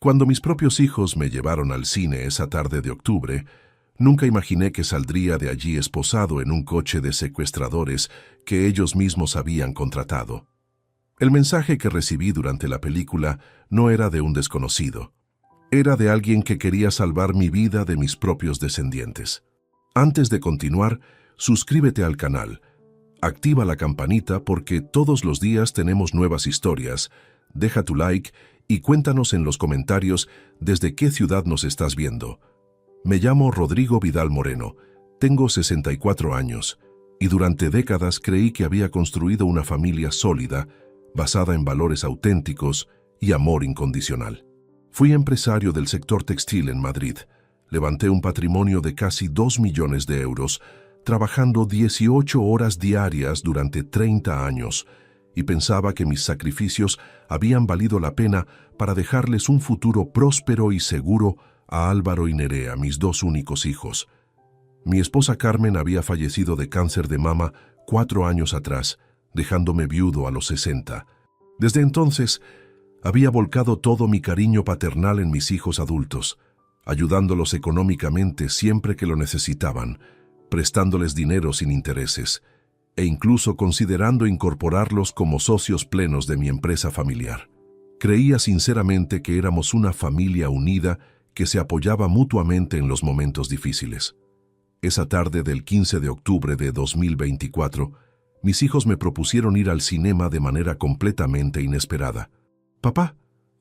Cuando mis propios hijos me llevaron al cine esa tarde de octubre, nunca imaginé que saldría de allí esposado en un coche de secuestradores que ellos mismos habían contratado. El mensaje que recibí durante la película no era de un desconocido. Era de alguien que quería salvar mi vida de mis propios descendientes. Antes de continuar, suscríbete al canal, activa la campanita porque todos los días tenemos nuevas historias, deja tu like y cuéntanos en los comentarios desde qué ciudad nos estás viendo. Me llamo Rodrigo Vidal Moreno, tengo 64 años y durante décadas creí que había construido una familia sólida, basada en valores auténticos y amor incondicional. Fui empresario del sector textil en Madrid. Levanté un patrimonio de casi 2 millones de euros, trabajando 18 horas diarias durante 30 años, y pensaba que mis sacrificios habían valido la pena para dejarles un futuro próspero y seguro a Álvaro y Nerea, mis dos únicos hijos. Mi esposa Carmen había fallecido de cáncer de mama 4 años atrás, dejándome viudo a los 60. Desde entonces, había volcado todo mi cariño paternal en mis hijos adultos, ayudándolos económicamente siempre que lo necesitaban, prestándoles dinero sin intereses, e incluso considerando incorporarlos como socios plenos de mi empresa familiar. Creía sinceramente que éramos una familia unida que se apoyaba mutuamente en los momentos difíciles. Esa tarde del 15 de octubre de 2024, mis hijos me propusieron ir al cinema de manera completamente inesperada. «Papá,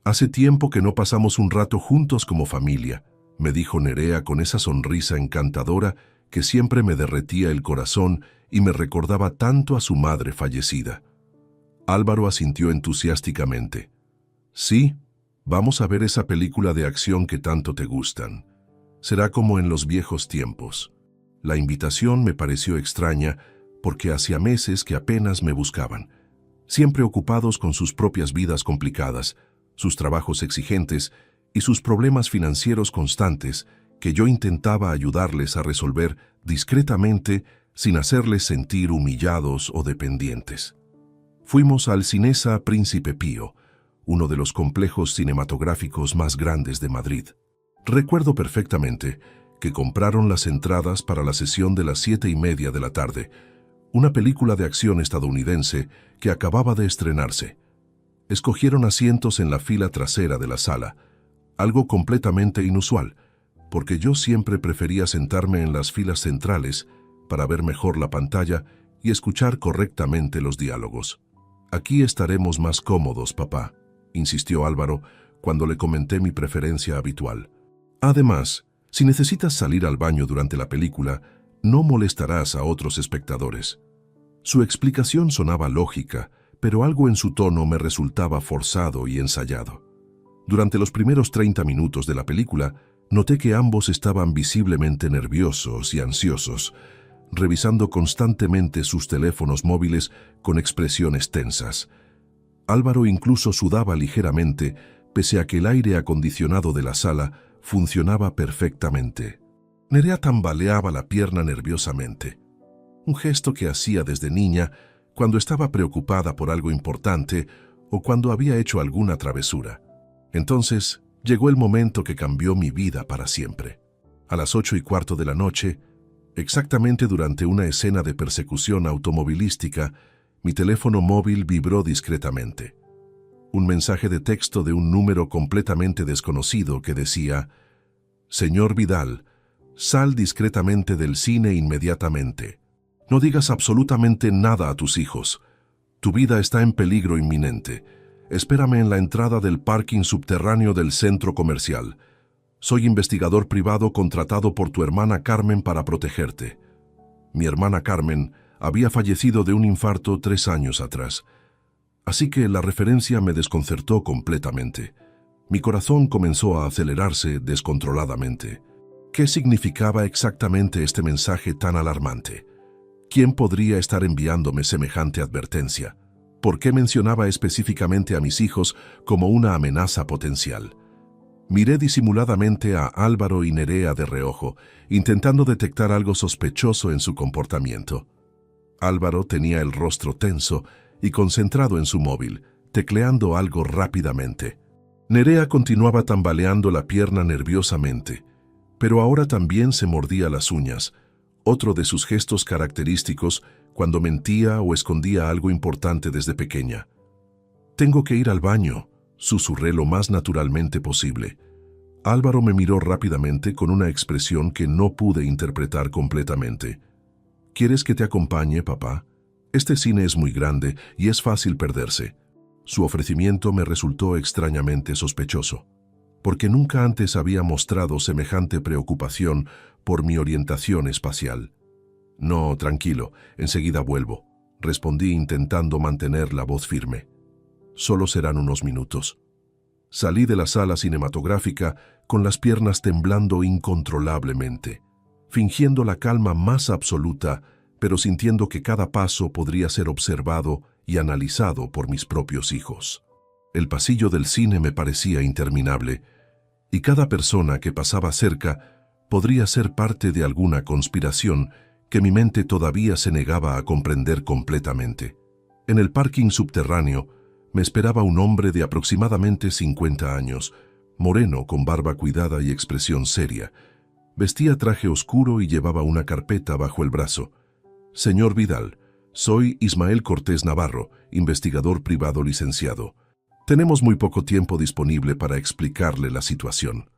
hace tiempo que no pasamos un rato juntos como familia», me dijo Nerea con esa sonrisa encantadora que siempre me derretía el corazón y me recordaba tanto a su madre fallecida. Álvaro asintió entusiásticamente. «Sí, vamos a ver esa película de acción que tanto te gustan. Será como en los viejos tiempos». La invitación me pareció extraña porque hacía meses que apenas me buscaban, siempre ocupados con sus propias vidas complicadas, sus trabajos exigentes y sus problemas financieros constantes que yo intentaba ayudarles a resolver discretamente sin hacerles sentir humillados o dependientes. Fuimos al Cinesa Príncipe Pío, uno de los complejos cinematográficos más grandes de Madrid. Recuerdo perfectamente que compraron las entradas para la sesión de las 7:30 de la tarde, una película de acción estadounidense que acababa de estrenarse. Escogieron asientos en la fila trasera de la sala, algo completamente inusual, porque yo siempre prefería sentarme en las filas centrales para ver mejor la pantalla y escuchar correctamente los diálogos. «Aquí estaremos más cómodos, papá», insistió Álvaro cuando le comenté mi preferencia habitual. «Además, si necesitas salir al baño durante la película, no molestarás a otros espectadores». Su explicación sonaba lógica, pero algo en su tono me resultaba forzado y ensayado. Durante los primeros 30 minutos de la película, noté que ambos estaban visiblemente nerviosos y ansiosos, revisando constantemente sus teléfonos móviles con expresiones tensas. Álvaro incluso sudaba ligeramente, pese a que el aire acondicionado de la sala funcionaba perfectamente. Nerea tambaleaba la pierna nerviosamente, un gesto que hacía desde niña cuando estaba preocupada por algo importante o cuando había hecho alguna travesura. Entonces llegó el momento que cambió mi vida para siempre. A las 8:15 de la noche, exactamente durante una escena de persecución automovilística, mi teléfono móvil vibró discretamente. Un mensaje de texto de un número completamente desconocido que decía: «Señor Vidal, sal discretamente del cine inmediatamente. No digas absolutamente nada a tus hijos. Tu vida está en peligro inminente. Espérame en la entrada del parking subterráneo del centro comercial. Soy investigador privado contratado por tu hermana Carmen para protegerte». Mi hermana Carmen había fallecido de un infarto 3 años atrás. Así que la referencia me desconcertó completamente. Mi corazón comenzó a acelerarse descontroladamente. ¿Qué significaba exactamente este mensaje tan alarmante? ¿Quién podría estar enviándome semejante advertencia? ¿Por qué mencionaba específicamente a mis hijos como una amenaza potencial? Miré disimuladamente a Álvaro y Nerea de reojo, intentando detectar algo sospechoso en su comportamiento. Álvaro tenía el rostro tenso y concentrado en su móvil, tecleando algo rápidamente. Nerea continuaba tambaleando la pierna nerviosamente, pero ahora también se mordía las uñas, otro de sus gestos característicos cuando mentía o escondía algo importante desde pequeña. «Tengo que ir al baño», susurré lo más naturalmente posible. Álvaro me miró rápidamente con una expresión que no pude interpretar completamente. «¿Quieres que te acompañe, papá? Este cine es muy grande y es fácil perderse». Su ofrecimiento me resultó extrañamente sospechoso, porque nunca antes había mostrado semejante preocupación por mi orientación espacial. «No, tranquilo, enseguida vuelvo», respondí intentando mantener la voz firme. «Solo serán unos minutos». Salí de la sala cinematográfica con las piernas temblando incontrolablemente, fingiendo la calma más absoluta, pero sintiendo que cada paso podría ser observado y analizado por mis propios hijos. El pasillo del cine me parecía interminable, y cada persona que pasaba cerca podría ser parte de alguna conspiración que mi mente todavía se negaba a comprender completamente. En el parking subterráneo me esperaba un hombre de aproximadamente 50 años, moreno con barba cuidada y expresión seria. Vestía traje oscuro y llevaba una carpeta bajo el brazo. «Señor Vidal, soy Ismael Cortés Navarro, investigador privado licenciado. Tenemos muy poco tiempo disponible para explicarle la situación».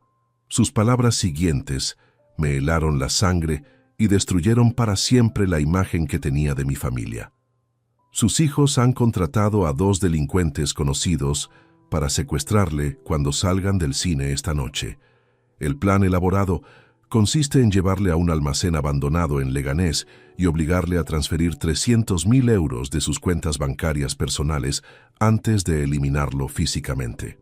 Sus palabras siguientes me helaron la sangre y destruyeron para siempre la imagen que tenía de mi familia. Sus hijos han contratado a 2 delincuentes conocidos para secuestrarle cuando salgan del cine esta noche. El plan elaborado consiste en llevarle a un almacén abandonado en Leganés y obligarle a transferir 300.000 euros de sus cuentas bancarias personales antes de eliminarlo físicamente.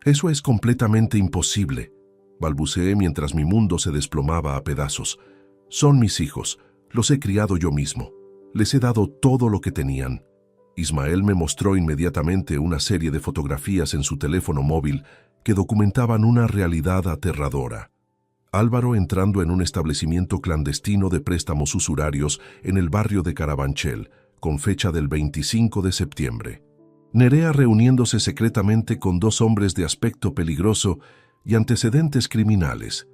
«Eso es completamente imposible», balbuceé mientras mi mundo se desplomaba a pedazos. «Son mis hijos, los he criado yo mismo. Les he dado todo lo que tenían». Ismael me mostró inmediatamente una serie de fotografías en su teléfono móvil que documentaban una realidad aterradora. Álvaro entrando en un establecimiento clandestino de préstamos usurarios en el barrio de Carabanchel, con fecha del 25 de septiembre. Nerea reuniéndose secretamente con 2 hombres de aspecto peligroso y antecedentes criminales,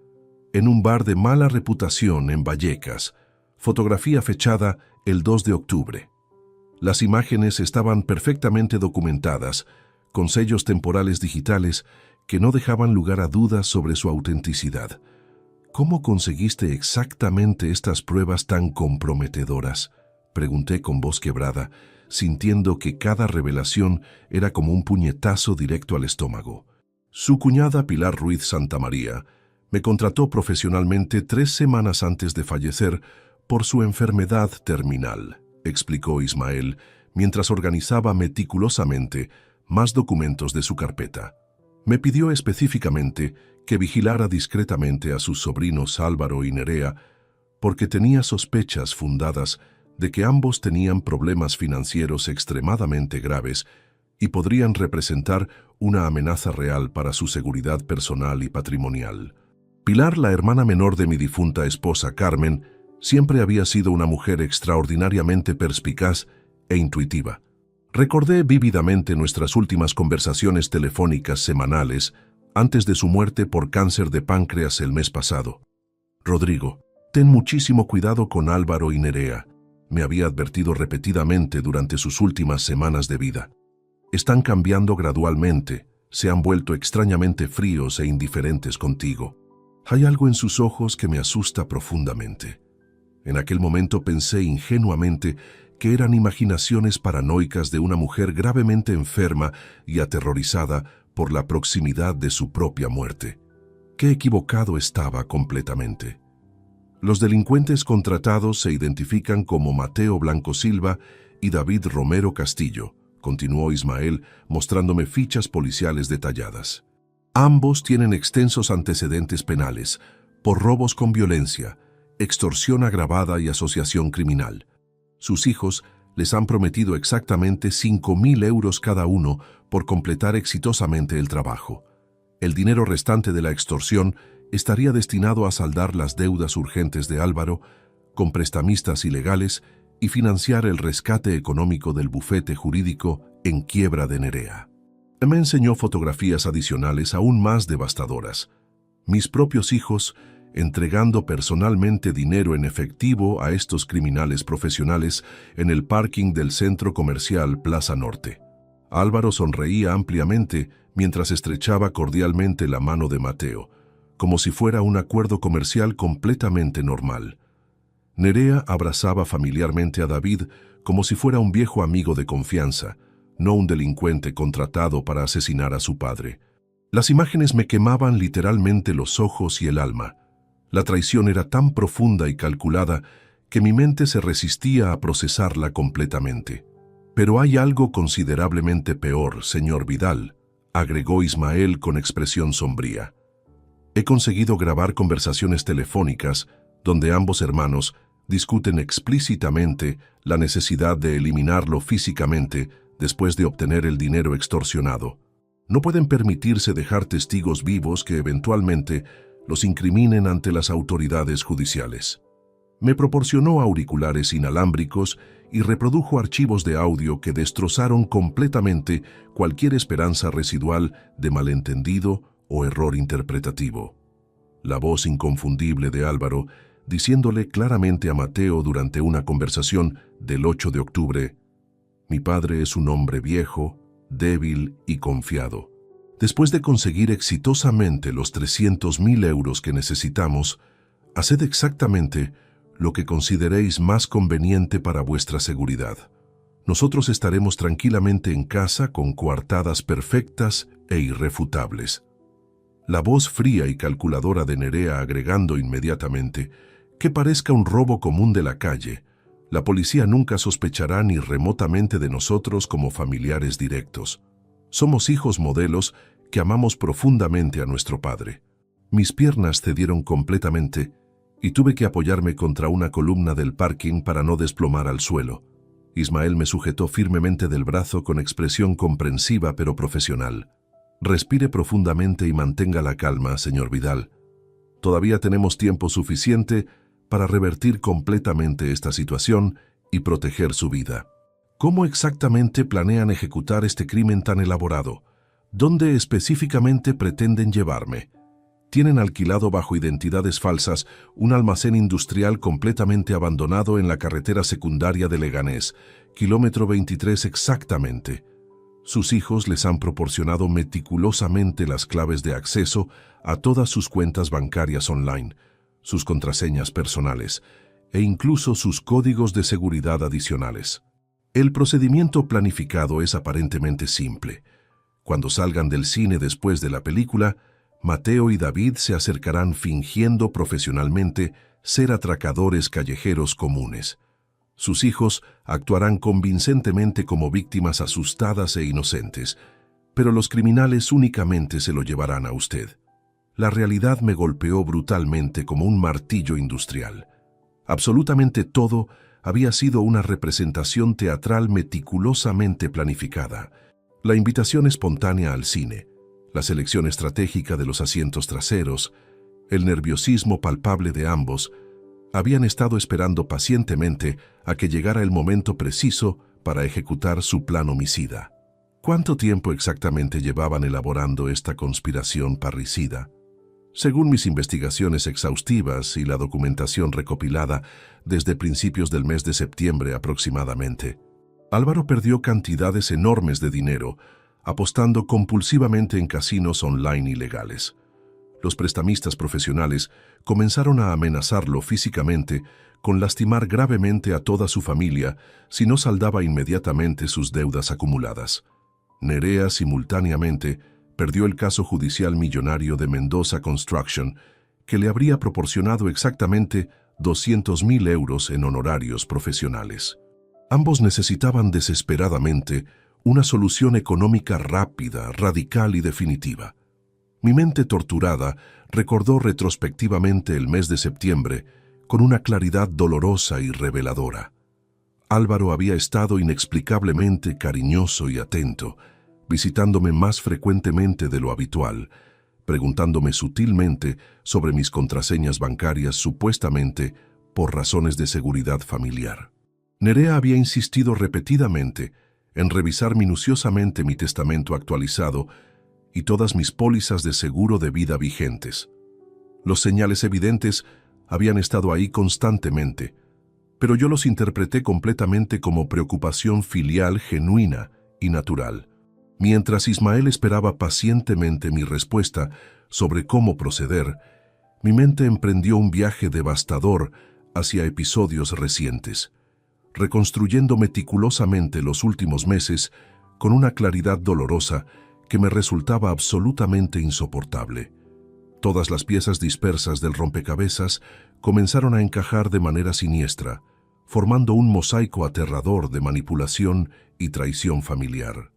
en un bar de mala reputación en Vallecas, fotografía fechada el 2 de octubre. Las imágenes estaban perfectamente documentadas, con sellos temporales digitales que no dejaban lugar a dudas sobre su autenticidad. «¿Cómo conseguiste exactamente estas pruebas tan comprometedoras?», pregunté con voz quebrada, sintiendo que cada revelación era como un puñetazo directo al estómago. Su cuñada Pilar Ruiz Santamaría me contrató profesionalmente 3 semanas antes de fallecer por su enfermedad terminal, explicó Ismael, mientras organizaba meticulosamente más documentos de su carpeta. Me pidió específicamente que vigilara discretamente a sus sobrinos Álvaro y Nerea, porque tenía sospechas fundadas de que ambos tenían problemas financieros extremadamente graves y podrían representar una amenaza real para su seguridad personal y patrimonial. Pilar, la hermana menor de mi difunta esposa Carmen, siempre había sido una mujer extraordinariamente perspicaz e intuitiva. Recordé vívidamente nuestras últimas conversaciones telefónicas semanales antes de su muerte por cáncer de páncreas el mes pasado. «Rodrigo, ten muchísimo cuidado con Álvaro y Nerea», me había advertido repetidamente durante sus últimas semanas de vida. «Están cambiando gradualmente, se han vuelto extrañamente fríos e indiferentes contigo. Hay algo en sus ojos que me asusta profundamente». En aquel momento pensé ingenuamente que eran imaginaciones paranoicas de una mujer gravemente enferma y aterrorizada por la proximidad de su propia muerte. Qué equivocado estaba completamente. Los delincuentes contratados se identifican como Mateo Blanco Silva y David Romero Castillo, continuó Ismael mostrándome fichas policiales detalladas. Ambos tienen extensos antecedentes penales por robos con violencia, extorsión agravada y asociación criminal. Sus hijos les han prometido exactamente 5.000 euros cada uno por completar exitosamente el trabajo. El dinero restante de la extorsión estaría destinado a saldar las deudas urgentes de Álvaro con prestamistas ilegales y financiar el rescate económico del bufete jurídico en quiebra de Nerea. Me enseñó fotografías adicionales aún más devastadoras. Mis propios hijos entregando personalmente dinero en efectivo a estos criminales profesionales en el parking del centro comercial Plaza Norte. Álvaro sonreía ampliamente mientras estrechaba cordialmente la mano de Mateo, como si fuera un acuerdo comercial completamente normal. Nerea abrazaba familiarmente a David como si fuera un viejo amigo de confianza, no un delincuente contratado para asesinar a su padre. Las imágenes me quemaban literalmente los ojos y el alma. La traición era tan profunda y calculada que mi mente se resistía a procesarla completamente. Pero hay algo considerablemente peor, señor Vidal, agregó Ismael con expresión sombría. He conseguido grabar conversaciones telefónicas donde ambos hermanos discuten explícitamente la necesidad de eliminarlo físicamente después de obtener el dinero extorsionado. No pueden permitirse dejar testigos vivos que eventualmente los incriminen ante las autoridades judiciales. Me proporcionó auriculares inalámbricos y reprodujo archivos de audio que destrozaron completamente cualquier esperanza residual de malentendido o error interpretativo. La voz inconfundible de Álvaro, diciéndole claramente a Mateo durante una conversación del 8 de octubre, «Mi padre es un hombre viejo, débil y confiado. Después de conseguir exitosamente los 300.000 euros que necesitamos, haced exactamente lo que consideréis más conveniente para vuestra seguridad. Nosotros estaremos tranquilamente en casa con coartadas perfectas e irrefutables». La voz fría y calculadora de Nerea agregando inmediatamente, «Que parezca un robo común de la calle. La policía nunca sospechará ni remotamente de nosotros como familiares directos. Somos hijos modelos que amamos profundamente a nuestro padre». Mis piernas cedieron completamente y tuve que apoyarme contra una columna del parking para no desplomar al suelo. Ismael me sujetó firmemente del brazo con expresión comprensiva pero profesional. «Respire profundamente y mantenga la calma, señor Vidal. Todavía tenemos tiempo suficiente para revertir completamente esta situación y proteger su vida». «¿Cómo exactamente planean ejecutar este crimen tan elaborado? ¿Dónde específicamente pretenden llevarme?» «Tienen alquilado bajo identidades falsas un almacén industrial completamente abandonado en la carretera secundaria de Leganés, kilómetro 23 exactamente. Sus hijos les han proporcionado meticulosamente las claves de acceso a todas sus cuentas bancarias online, sus contraseñas personales e incluso sus códigos de seguridad adicionales. El procedimiento planificado es aparentemente simple. Cuando salgan del cine después de la película, Mateo y David se acercarán fingiendo profesionalmente ser atracadores callejeros comunes. Sus hijos actuarán convincentemente como víctimas asustadas e inocentes, pero los criminales únicamente se lo llevarán a usted. La realidad me golpeó brutalmente como un martillo industrial. Absolutamente todo había sido una representación teatral meticulosamente planificada. La invitación espontánea al cine, la selección estratégica de los asientos traseros, el nerviosismo palpable de ambos, habían estado esperando pacientemente a que llegara el momento preciso para ejecutar su plan homicida. ¿Cuánto tiempo exactamente llevaban elaborando esta conspiración parricida? Según mis investigaciones exhaustivas y la documentación recopilada desde principios del mes de septiembre aproximadamente, Álvaro perdió cantidades enormes de dinero apostando compulsivamente en casinos online ilegales. Los prestamistas profesionales comenzaron a amenazarlo físicamente con lastimar gravemente a toda su familia si no saldaba inmediatamente sus deudas acumuladas. Nerea simultáneamente perdió el caso judicial millonario de Mendoza Construction, que le habría proporcionado exactamente 200.000 euros en honorarios profesionales. Ambos necesitaban desesperadamente una solución económica rápida, radical y definitiva. Mi mente torturada recordó retrospectivamente el mes de septiembre con una claridad dolorosa y reveladora. Álvaro había estado inexplicablemente cariñoso y atento, visitándome más frecuentemente de lo habitual, preguntándome sutilmente sobre mis contraseñas bancarias supuestamente por razones de seguridad familiar. Nerea había insistido repetidamente en revisar minuciosamente mi testamento actualizado y todas mis pólizas de seguro de vida vigentes. Los señales evidentes habían estado ahí constantemente, pero yo los interpreté completamente como preocupación filial genuina y natural. Mientras Ismael esperaba pacientemente mi respuesta sobre cómo proceder, mi mente emprendió un viaje devastador hacia episodios recientes, reconstruyendo meticulosamente los últimos meses con una claridad dolorosa que me resultaba absolutamente insoportable. Todas las piezas dispersas del rompecabezas comenzaron a encajar de manera siniestra, formando un mosaico aterrador de manipulación y traición familiar.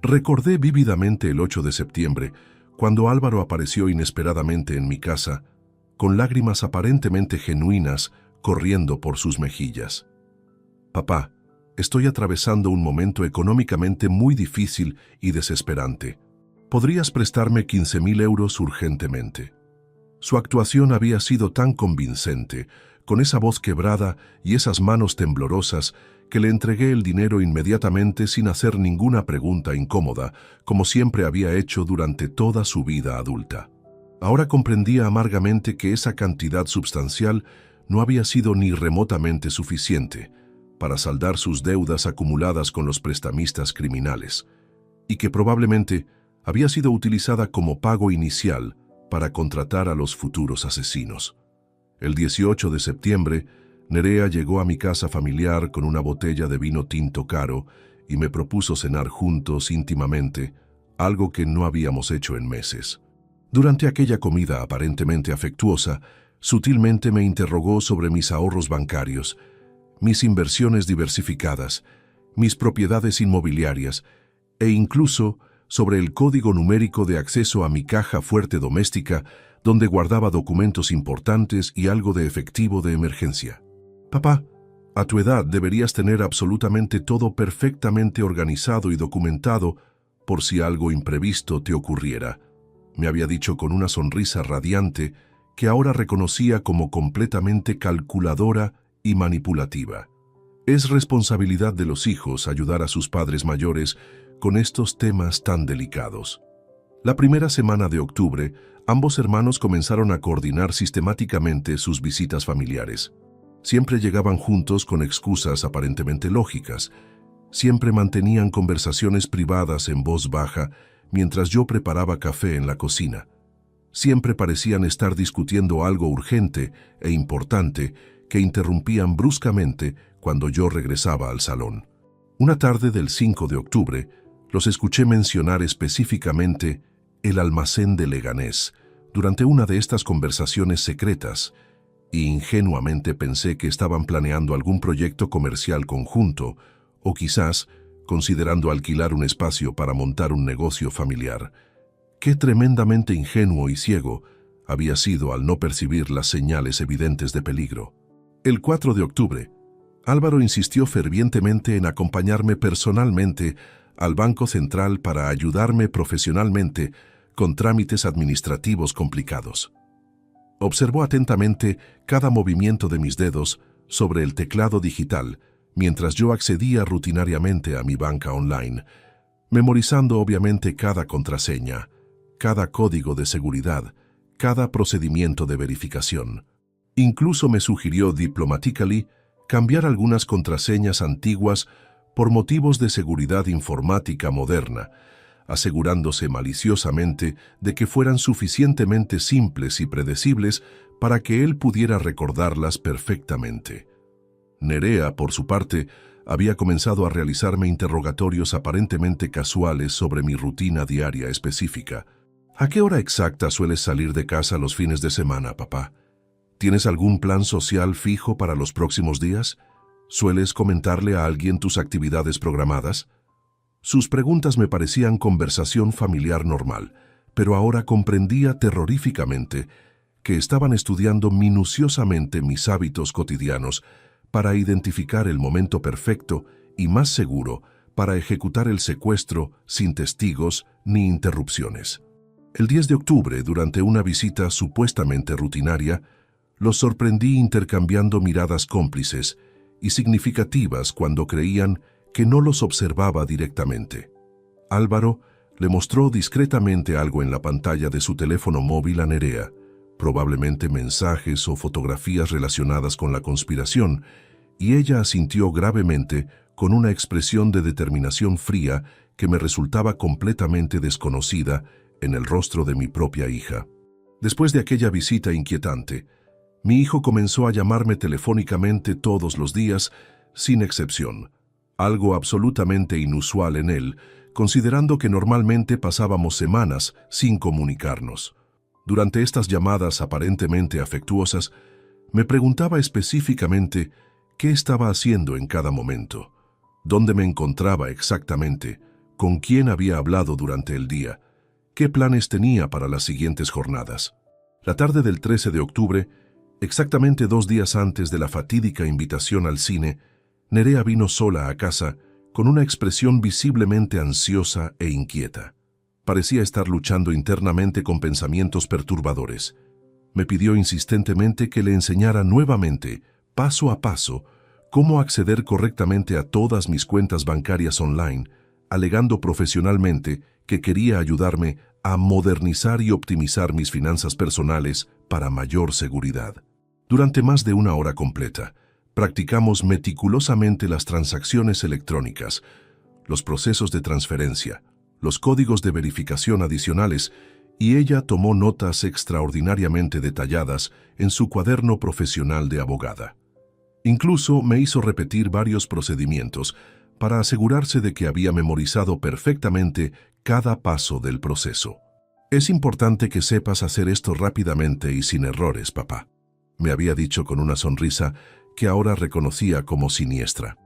Recordé vívidamente el 8 de septiembre, cuando Álvaro apareció inesperadamente en mi casa, con lágrimas aparentemente genuinas corriendo por sus mejillas. «Papá, estoy atravesando un momento económicamente muy difícil y desesperante. ¿Podrías prestarme 15.000 euros urgentemente?» Su actuación había sido tan convincente, con esa voz quebrada y esas manos temblorosas, que le entregué el dinero inmediatamente sin hacer ninguna pregunta incómoda, como siempre había hecho durante toda su vida adulta. Ahora comprendía amargamente que esa cantidad substancial no había sido ni remotamente suficiente para saldar sus deudas acumuladas con los prestamistas criminales, y que probablemente había sido utilizada como pago inicial para contratar a los futuros asesinos. El 18 de septiembre, Nerea llegó a mi casa familiar con una botella de vino tinto caro y me propuso cenar juntos íntimamente, algo que no habíamos hecho en meses. Durante aquella comida aparentemente afectuosa, sutilmente me interrogó sobre mis ahorros bancarios, mis inversiones diversificadas, mis propiedades inmobiliarias e incluso sobre el código numérico de acceso a mi caja fuerte doméstica, donde guardaba documentos importantes y algo de efectivo de emergencia. «Papá, a tu edad deberías tener absolutamente todo perfectamente organizado y documentado por si algo imprevisto te ocurriera», me había dicho con una sonrisa radiante que ahora reconocía como completamente calculadora y manipulativa. Es responsabilidad de los hijos ayudar a sus padres mayores con estos temas tan delicados. La primera semana de octubre, ambos hermanos comenzaron a coordinar sistemáticamente sus visitas familiares. Siempre llegaban juntos con excusas aparentemente lógicas. Siempre mantenían conversaciones privadas en voz baja mientras yo preparaba café en la cocina. Siempre parecían estar discutiendo algo urgente e importante que interrumpían bruscamente cuando yo regresaba al salón. Una tarde del 5 de octubre, los escuché mencionar específicamente el almacén de Leganés durante una de estas conversaciones secretas, y ingenuamente pensé que estaban planeando algún proyecto comercial conjunto, o quizás considerando alquilar un espacio para montar un negocio familiar. Qué tremendamente ingenuo y ciego había sido al no percibir las señales evidentes de peligro. El 4 de octubre, Álvaro insistió fervientemente en acompañarme personalmente al Banco Central para ayudarme profesionalmente con trámites administrativos complicados. Observó atentamente cada movimiento de mis dedos sobre el teclado digital mientras yo accedía rutinariamente a mi banca online, memorizando obviamente cada contraseña, cada código de seguridad, cada procedimiento de verificación. Incluso me sugirió diplomatically cambiar algunas contraseñas antiguas por motivos de seguridad informática moderna, asegurándose maliciosamente de que fueran suficientemente simples y predecibles para que él pudiera recordarlas perfectamente. Nerea, por su parte, había comenzado a realizarme interrogatorios aparentemente casuales sobre mi rutina diaria específica. «¿A qué hora exacta sueles salir de casa los fines de semana, papá? ¿Tienes algún plan social fijo para los próximos días? ¿Sueles comentarle a alguien tus actividades programadas?» Sus preguntas me parecían conversación familiar normal, pero ahora comprendía terroríficamente que estaban estudiando minuciosamente mis hábitos cotidianos para identificar el momento perfecto y más seguro para ejecutar el secuestro sin testigos ni interrupciones. El 10 de octubre, durante una visita supuestamente rutinaria, los sorprendí intercambiando miradas cómplices y significativas cuando creían que no los observaba directamente. Álvaro le mostró discretamente algo en la pantalla de su teléfono móvil a Nerea, probablemente mensajes o fotografías relacionadas con la conspiración, y ella asintió gravemente con una expresión de determinación fría que me resultaba completamente desconocida en el rostro de mi propia hija. Después de aquella visita inquietante, mi hijo comenzó a llamarme telefónicamente todos los días, sin excepción, algo absolutamente inusual en él, considerando que normalmente pasábamos semanas sin comunicarnos. Durante estas llamadas aparentemente afectuosas, me preguntaba específicamente qué estaba haciendo en cada momento, dónde me encontraba exactamente, con quién había hablado durante el día, qué planes tenía para las siguientes jornadas. La tarde del 13 de octubre, exactamente 2 días antes de la fatídica invitación al cine, Nerea vino sola a casa con una expresión visiblemente ansiosa e inquieta. Parecía estar luchando internamente con pensamientos perturbadores. Me pidió insistentemente que le enseñara nuevamente, paso a paso, cómo acceder correctamente a todas mis cuentas bancarias online, alegando profesionalmente que quería ayudarme a modernizar y optimizar mis finanzas personales para mayor seguridad. Durante más de 1 hora completa, practicamos meticulosamente las transacciones electrónicas, los procesos de transferencia, los códigos de verificación adicionales, y ella tomó notas extraordinariamente detalladas en su cuaderno profesional de abogada. Incluso me hizo repetir varios procedimientos para asegurarse de que había memorizado perfectamente cada paso del proceso. «Es importante que sepas hacer esto rápidamente y sin errores, papá», me había dicho con una sonrisa que ahora reconocía como siniestra.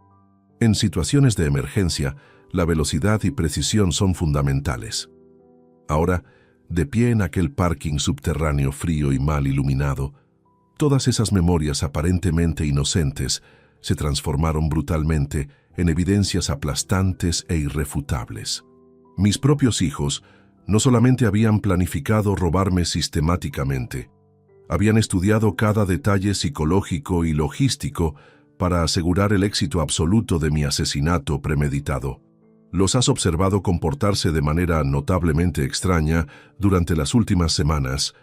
En situaciones de emergencia, la velocidad y precisión son fundamentales. Ahora, de pie en aquel parking subterráneo frío y mal iluminado, todas esas memorias aparentemente inocentes se transformaron brutalmente en evidencias aplastantes e irrefutables. Mis propios hijos no solamente habían planificado robarme sistemáticamente, habían estudiado cada detalle psicológico y logístico para asegurar el éxito absoluto de mi asesinato premeditado. Los has observado comportarse de manera notablemente extraña durante las últimas semanas,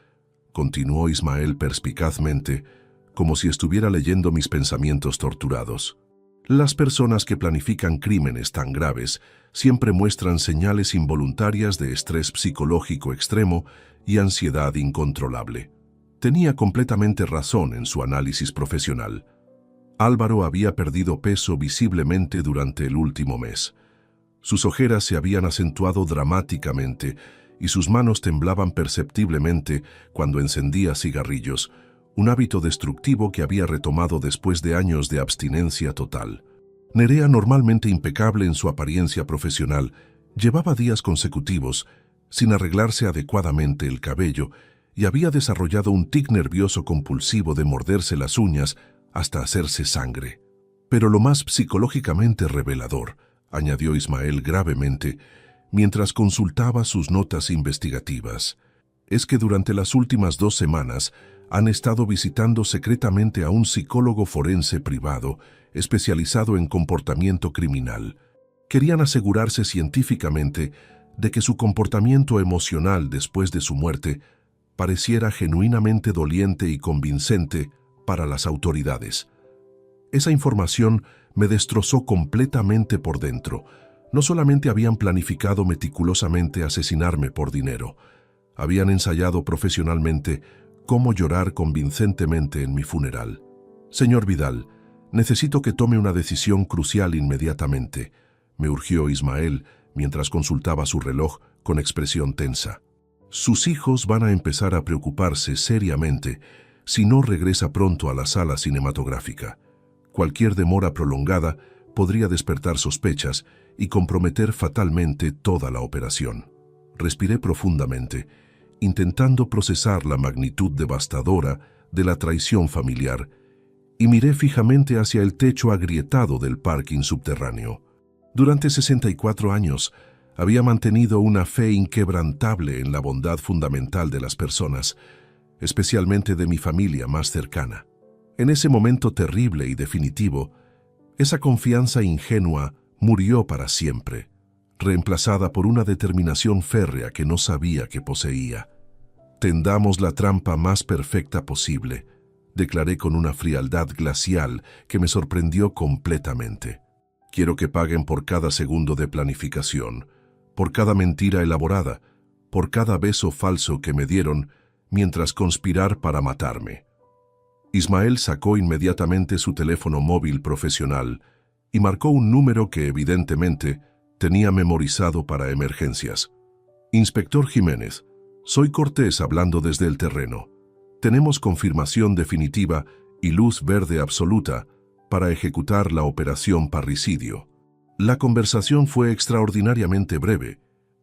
continuó Ismael perspicazmente, como si estuviera leyendo mis pensamientos torturados. Las personas que planifican crímenes tan graves siempre muestran señales involuntarias de estrés psicológico extremo y ansiedad incontrolable. Tenía completamente razón en su análisis profesional. Álvaro había perdido peso visiblemente durante el último mes. Sus ojeras se habían acentuado dramáticamente y sus manos temblaban perceptiblemente cuando encendía cigarrillos, un hábito destructivo que había retomado después de años de abstinencia total. Nerea, normalmente impecable en su apariencia profesional, llevaba días consecutivos sin arreglarse adecuadamente el cabello y había desarrollado un tic nervioso compulsivo de morderse las uñas hasta hacerse sangre. Pero lo más psicológicamente revelador, añadió Ismael gravemente, mientras consultaba sus notas investigativas, es que durante las últimas 2 semanas han estado visitando secretamente a un psicólogo forense privado especializado en comportamiento criminal. Querían asegurarse científicamente de que su comportamiento emocional después de su muerte pareciera genuinamente doliente y convincente para las autoridades. Esa información me destrozó completamente por dentro. No solamente habían planificado meticulosamente asesinarme por dinero, habían ensayado profesionalmente cómo llorar convincentemente en mi funeral. Señor Vidal, necesito que tome una decisión crucial inmediatamente, me urgió Ismael mientras consultaba su reloj con expresión tensa. Sus hijos van a empezar a preocuparse seriamente si no regresa pronto a la sala cinematográfica. Cualquier demora prolongada podría despertar sospechas y comprometer fatalmente toda la operación. Respiré profundamente, intentando procesar la magnitud devastadora de la traición familiar, y miré fijamente hacia el techo agrietado del parking subterráneo. Durante 64 años, había mantenido una fe inquebrantable en la bondad fundamental de las personas, especialmente de mi familia más cercana. En ese momento terrible y definitivo, esa confianza ingenua murió para siempre, reemplazada por una determinación férrea que no sabía que poseía. Tendamos la trampa más perfecta posible, declaré con una frialdad glacial que me sorprendió completamente. Quiero que paguen por cada segundo de planificación, por cada mentira elaborada, por cada beso falso que me dieron mientras conspirar para matarme. Ismael sacó inmediatamente su teléfono móvil profesional y marcó un número que evidentemente tenía memorizado para emergencias. Inspector Jiménez, soy Cortés hablando desde el terreno. Tenemos confirmación definitiva y luz verde absoluta para ejecutar la operación parricidio. La conversación fue extraordinariamente breve,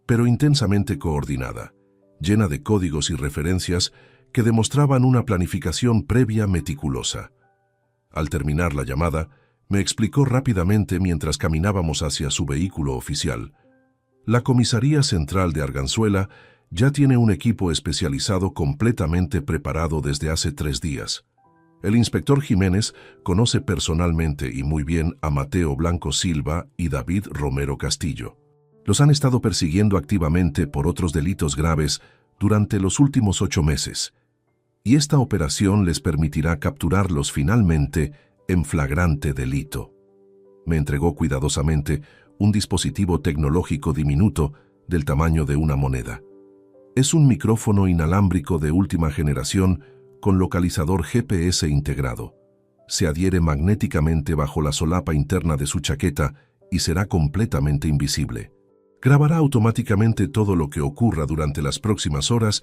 pero intensamente coordinada, llena de códigos y referencias que demostraban una planificación previa meticulosa. Al terminar la llamada, me explicó rápidamente mientras caminábamos hacia su vehículo oficial. La Comisaría Central de Arganzuela ya tiene un equipo especializado completamente preparado desde hace 3 días. El inspector Jiménez conoce personalmente y muy bien a Mateo Blanco Silva y David Romero Castillo. Los han estado persiguiendo activamente por otros delitos graves durante los últimos 8 meses, y esta operación les permitirá capturarlos finalmente en flagrante delito. Me entregó cuidadosamente un dispositivo tecnológico diminuto del tamaño de una moneda. Es un micrófono inalámbrico de última generación con localizador GPS integrado. Se adhiere magnéticamente bajo la solapa interna de su chaqueta y será completamente invisible. Grabará automáticamente todo lo que ocurra durante las próximas horas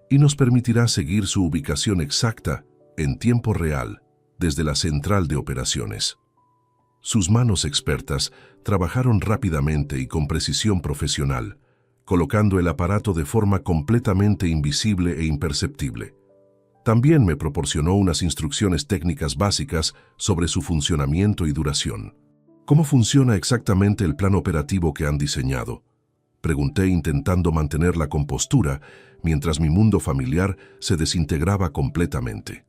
y nos permitirá seguir su ubicación exacta en tiempo real desde la central de operaciones. Sus manos expertas trabajaron rápidamente y con precisión profesional, colocando el aparato de forma completamente invisible e imperceptible. También me proporcionó unas instrucciones técnicas básicas sobre su funcionamiento y duración. ¿Cómo funciona exactamente el plan operativo que han diseñado?, pregunté intentando mantener la compostura mientras mi mundo familiar se desintegraba completamente.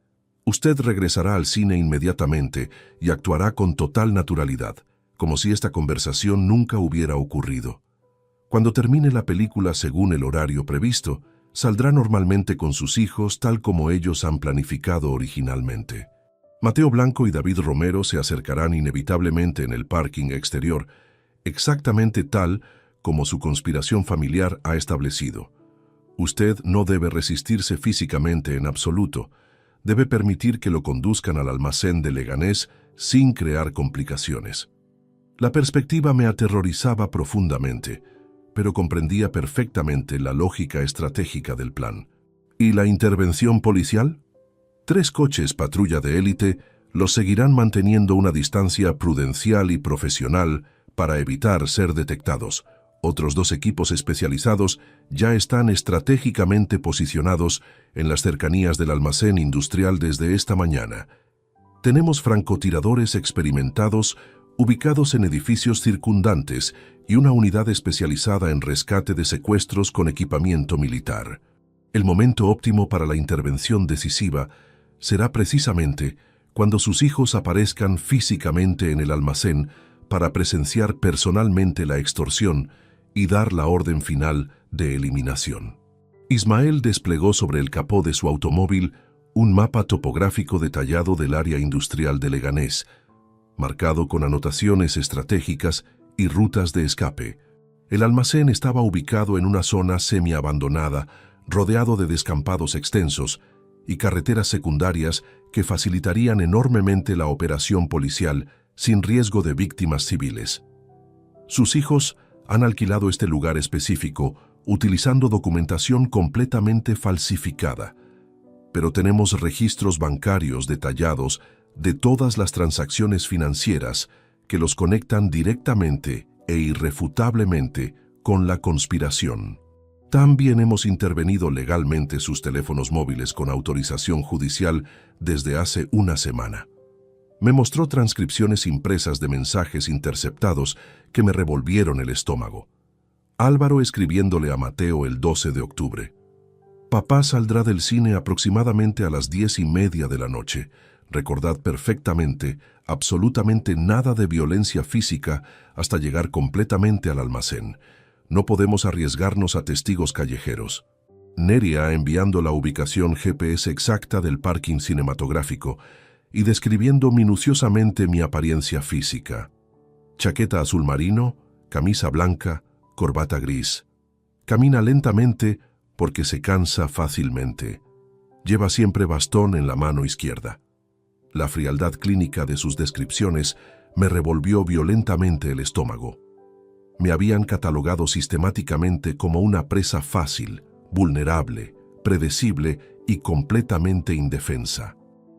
Usted regresará al cine inmediatamente y actuará con total naturalidad, como si esta conversación nunca hubiera ocurrido. Cuando termine la película según el horario previsto, saldrá normalmente con sus hijos tal como ellos han planificado originalmente. Mateo Blanco y David Romero se acercarán inevitablemente en el parking exterior, exactamente tal como su conspiración familiar ha establecido. Usted no debe resistirse físicamente en absoluto. Debe permitir que lo conduzcan al almacén de Leganés sin crear complicaciones. La perspectiva me aterrorizaba profundamente, pero comprendía perfectamente la lógica estratégica del plan. ¿Y la intervención policial? 3 coches patrulla de élite los seguirán manteniendo una distancia prudencial y profesional para evitar ser detectados. Otros 2 equipos especializados ya están estratégicamente posicionados en las cercanías del almacén industrial desde esta mañana. Tenemos francotiradores experimentados ubicados en edificios circundantes y una unidad especializada en rescate de secuestros con equipamiento militar. El momento óptimo para la intervención decisiva será precisamente cuando sus hijos aparezcan físicamente en el almacén para presenciar personalmente la extorsión y dar la orden final de eliminación. Ismael desplegó sobre el capó de su automóvil un mapa topográfico detallado del área industrial de Leganés, marcado con anotaciones estratégicas y rutas de escape. El almacén estaba ubicado en una zona semiabandonada, rodeado de descampados extensos y carreteras secundarias que facilitarían enormemente la operación policial sin riesgo de víctimas civiles. Sus hijos han alquilado este lugar específico utilizando documentación completamente falsificada, pero tenemos registros bancarios detallados de todas las transacciones financieras que los conectan directamente e irrefutablemente con la conspiración. También hemos intervenido legalmente sus teléfonos móviles con autorización judicial desde hace una semana. Me mostró transcripciones impresas de mensajes interceptados que me revolvieron el estómago. Álvaro escribiéndole a Mateo el 12 de octubre. Papá saldrá del cine aproximadamente a las 10:30 de la noche. Recordad perfectamente, absolutamente nada de violencia física hasta llegar completamente al almacén. No podemos arriesgarnos a testigos callejeros. Nerea enviando la ubicación GPS exacta del parking cinematográfico y describiendo minuciosamente mi apariencia física. Chaqueta azul marino, camisa blanca, corbata gris. Camina lentamente porque se cansa fácilmente. Lleva siempre bastón en la mano izquierda. La frialdad clínica de sus descripciones me revolvió violentamente el estómago. Me habían catalogado sistemáticamente como una presa fácil, vulnerable, predecible y completamente indefensa.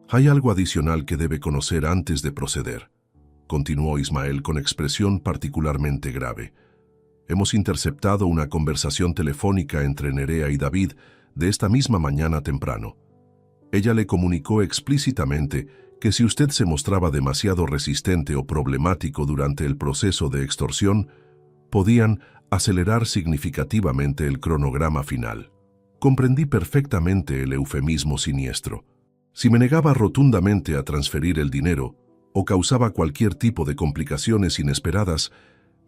Hay algo adicional que debe conocer antes de proceder, continuó Ismael con expresión particularmente grave. Hemos interceptado una conversación telefónica entre Nerea y David de esta misma mañana temprano. Ella le comunicó explícitamente que si usted se mostraba demasiado resistente o problemático durante el proceso de extorsión, podían acelerar significativamente el cronograma final. Comprendí perfectamente el eufemismo siniestro. Si me negaba rotundamente a transferir el dinero o causaba cualquier tipo de complicaciones inesperadas,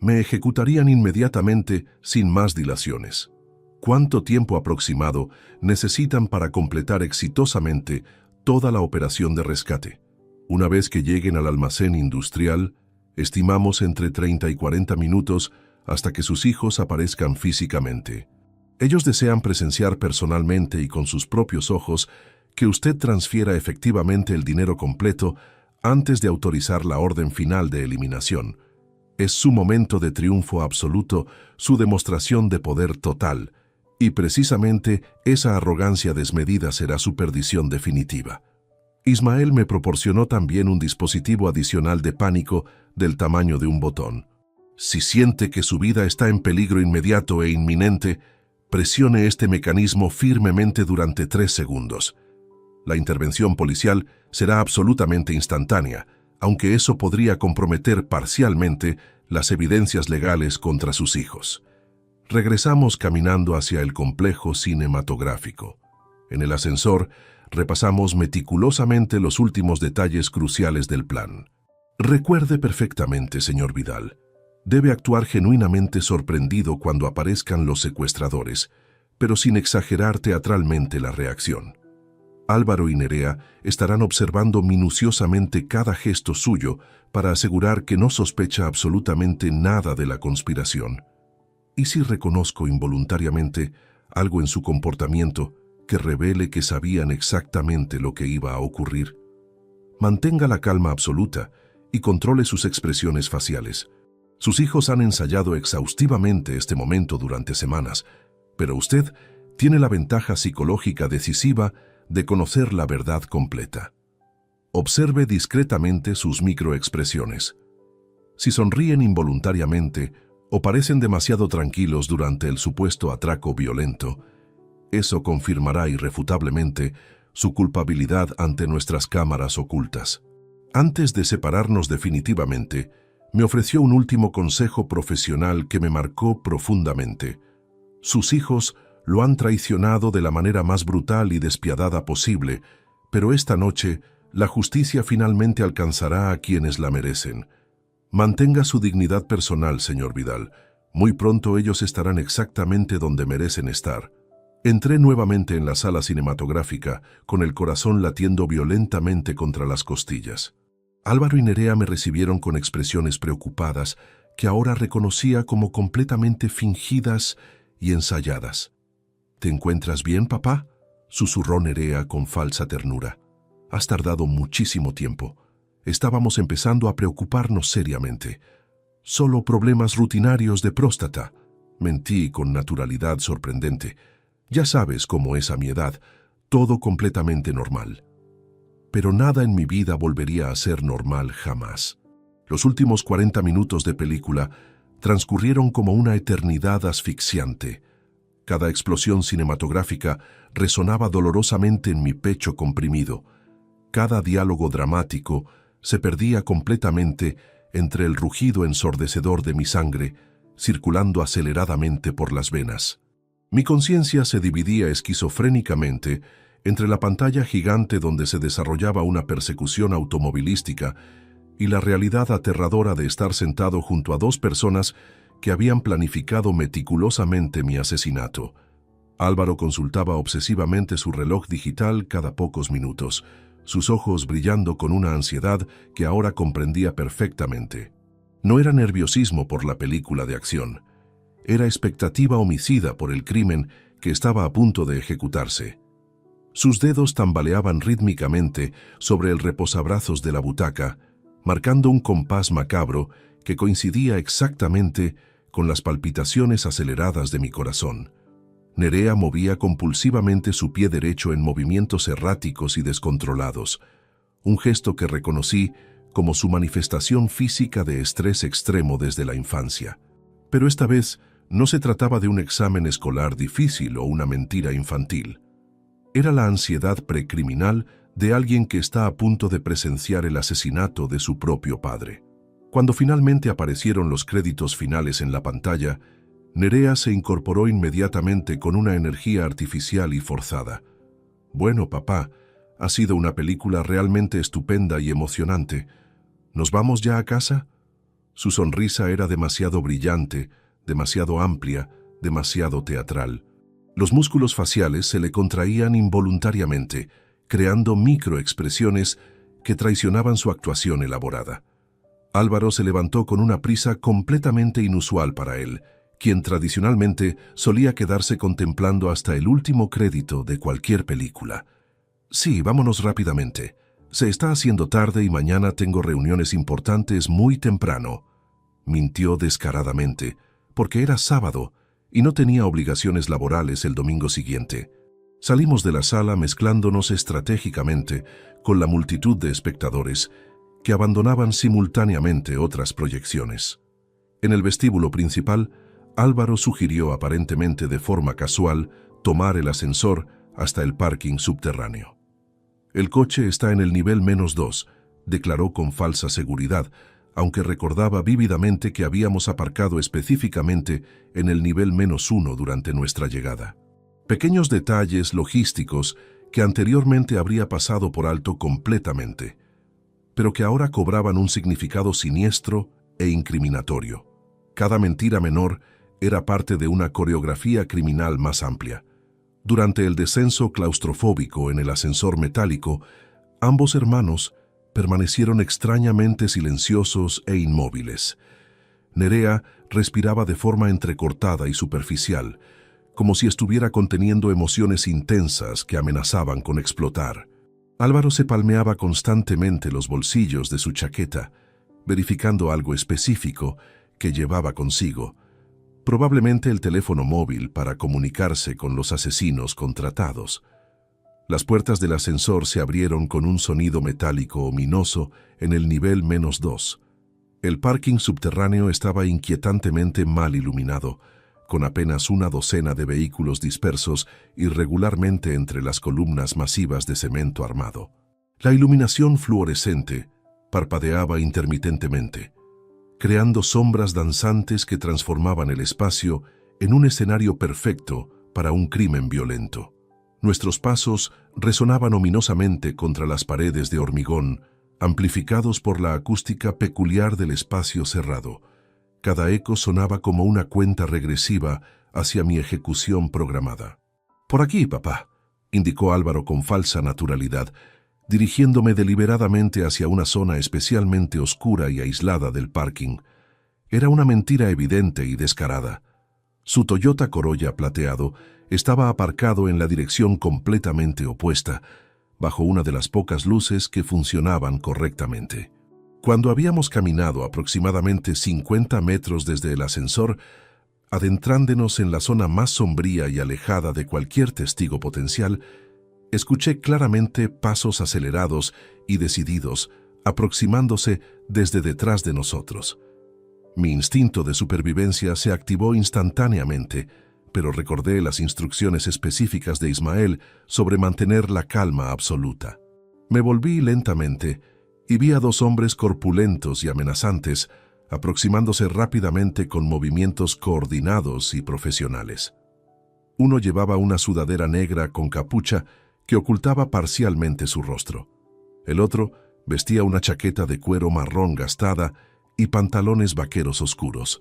me ejecutarían inmediatamente sin más dilaciones. ¿Cuánto tiempo aproximado necesitan para completar exitosamente toda la operación de rescate? Una vez que lleguen al almacén industrial, estimamos entre 30 y 40 minutos hasta que sus hijos aparezcan físicamente. Ellos desean presenciar personalmente y con sus propios ojos que usted transfiera efectivamente el dinero completo antes de autorizar la orden final de eliminación. Es su momento de triunfo absoluto, su demostración de poder total, y precisamente esa arrogancia desmedida será su perdición definitiva. Ismael me proporcionó también un dispositivo adicional de pánico del tamaño de un botón. Si siente que su vida está en peligro inmediato e inminente, presione este mecanismo firmemente durante 3 segundos. La intervención policial será absolutamente instantánea, aunque eso podría comprometer parcialmente las evidencias legales contra sus hijos. Regresamos caminando hacia el complejo cinematográfico. En el ascensor, repasamos meticulosamente los últimos detalles cruciales del plan. Recuerde perfectamente, señor Vidal. Debe actuar genuinamente sorprendido cuando aparezcan los secuestradores, pero sin exagerar teatralmente la reacción. Álvaro y Nerea estarán observando minuciosamente cada gesto suyo para asegurar que no sospecha absolutamente nada de la conspiración. ¿Y si reconozco involuntariamente algo en su comportamiento que revele que sabían exactamente lo que iba a ocurrir? Mantenga la calma absoluta y controle sus expresiones faciales. Sus hijos han ensayado exhaustivamente este momento durante semanas, pero usted tiene la ventaja psicológica decisiva de conocer la verdad completa. Observe discretamente sus microexpresiones. Si sonríen involuntariamente o parecen demasiado tranquilos durante el supuesto atraco violento, eso confirmará irrefutablemente su culpabilidad ante nuestras cámaras ocultas. Antes de separarnos definitivamente, me ofreció un último consejo profesional que me marcó profundamente. Sus hijos lo han traicionado de la manera más brutal y despiadada posible, pero esta noche la justicia finalmente alcanzará a quienes la merecen. Mantenga su dignidad personal, señor Vidal. Muy pronto ellos estarán exactamente donde merecen estar. Entré nuevamente en la sala cinematográfica, con el corazón latiendo violentamente contra las costillas. Álvaro y Nerea me recibieron con expresiones preocupadas, que ahora reconocía como completamente fingidas y ensayadas. ¿Te encuentras bien, papá?, susurró Nerea con falsa ternura. Has tardado muchísimo tiempo. Estábamos empezando a preocuparnos seriamente. Solo problemas rutinarios de próstata. Mentí con naturalidad sorprendente. Ya sabes cómo es a mi edad, todo completamente normal. Pero nada en mi vida volvería a ser normal jamás. Los últimos 40 minutos de película transcurrieron como una eternidad asfixiante. Cada explosión cinematográfica resonaba dolorosamente en mi pecho comprimido. Cada diálogo dramático se perdía completamente entre el rugido ensordecedor de mi sangre, circulando aceleradamente por las venas. Mi conciencia se dividía esquizofrénicamente entre la pantalla gigante donde se desarrollaba una persecución automovilística y la realidad aterradora de estar sentado junto a dos personas que habían planificado meticulosamente mi asesinato. Álvaro consultaba obsesivamente su reloj digital cada pocos minutos, sus ojos brillando con una ansiedad que ahora comprendía perfectamente. No era nerviosismo por la película de acción, era expectativa homicida por el crimen que estaba a punto de ejecutarse. Sus dedos tambaleaban rítmicamente sobre el reposabrazos de la butaca, marcando un compás macabro que coincidía exactamente con las palpitaciones aceleradas de mi corazón. Nerea movía compulsivamente su pie derecho en movimientos erráticos y descontrolados, un gesto que reconocí como su manifestación física de estrés extremo desde la infancia. Pero esta vez no se trataba de un examen escolar difícil o una mentira infantil. Era la ansiedad precriminal de alguien que está a punto de presenciar el asesinato de su propio padre. Cuando finalmente aparecieron los créditos finales en la pantalla, Nerea se incorporó inmediatamente con una energía artificial y forzada. «Bueno, papá, ha sido una película realmente estupenda y emocionante. ¿Nos vamos ya a casa?» Su sonrisa era demasiado brillante, demasiado amplia, demasiado teatral. Los músculos faciales se le contraían involuntariamente, creando microexpresiones que traicionaban su actuación elaborada. Álvaro se levantó con una prisa completamente inusual para él, quien tradicionalmente solía quedarse contemplando hasta el último crédito de cualquier película. «Sí, vámonos rápidamente. Se está haciendo tarde y mañana tengo reuniones importantes muy temprano», mintió descaradamente, porque era sábado y no tenía obligaciones laborales el domingo siguiente. Salimos de la sala mezclándonos estratégicamente con la multitud de espectadores que abandonaban simultáneamente otras proyecciones. En el vestíbulo principal, Álvaro sugirió aparentemente de forma casual tomar el ascensor hasta el parking subterráneo. «El coche está en el nivel -2», declaró con falsa seguridad, aunque recordaba vívidamente que habíamos aparcado específicamente en el nivel -1 durante nuestra llegada. Pequeños detalles logísticos que anteriormente habría pasado por alto completamente, pero que ahora cobraban un significado siniestro e incriminatorio. Cada mentira menor era parte de una coreografía criminal más amplia. Durante el descenso claustrofóbico en el ascensor metálico, ambos hermanos permanecieron extrañamente silenciosos e inmóviles. Nerea respiraba de forma entrecortada y superficial, como si estuviera conteniendo emociones intensas que amenazaban con explotar. Álvaro se palmeaba constantemente los bolsillos de su chaqueta, verificando algo específico que llevaba consigo, probablemente el teléfono móvil para comunicarse con los asesinos contratados. Las puertas del ascensor se abrieron con un sonido metálico ominoso en el nivel -2. El parking subterráneo estaba inquietantemente mal iluminado, con apenas una docena de vehículos dispersos irregularmente entre las columnas masivas de cemento armado. La iluminación fluorescente parpadeaba intermitentemente, creando sombras danzantes que transformaban el espacio en un escenario perfecto para un crimen violento. Nuestros pasos resonaban ominosamente contra las paredes de hormigón, amplificados por la acústica peculiar del espacio cerrado. Cada eco sonaba como una cuenta regresiva hacia mi ejecución programada. «Por aquí, papá», indicó Álvaro con falsa naturalidad, dirigiéndome deliberadamente hacia una zona especialmente oscura y aislada del parking. Era una mentira evidente y descarada. Su Toyota Corolla plateado estaba aparcado en la dirección completamente opuesta, bajo una de las pocas luces que funcionaban correctamente. Cuando habíamos caminado aproximadamente 50 metros desde el ascensor, adentrándonos en la zona más sombría y alejada de cualquier testigo potencial, escuché claramente pasos acelerados y decididos aproximándose desde detrás de nosotros. Mi instinto de supervivencia se activó instantáneamente, pero recordé las instrucciones específicas de Ismael sobre mantener la calma absoluta. Me volví lentamente y vi a dos hombres corpulentos y amenazantes aproximándose rápidamente con movimientos coordinados y profesionales. Uno llevaba una sudadera negra con capucha que ocultaba parcialmente su rostro. El otro vestía una chaqueta de cuero marrón gastada y pantalones vaqueros oscuros.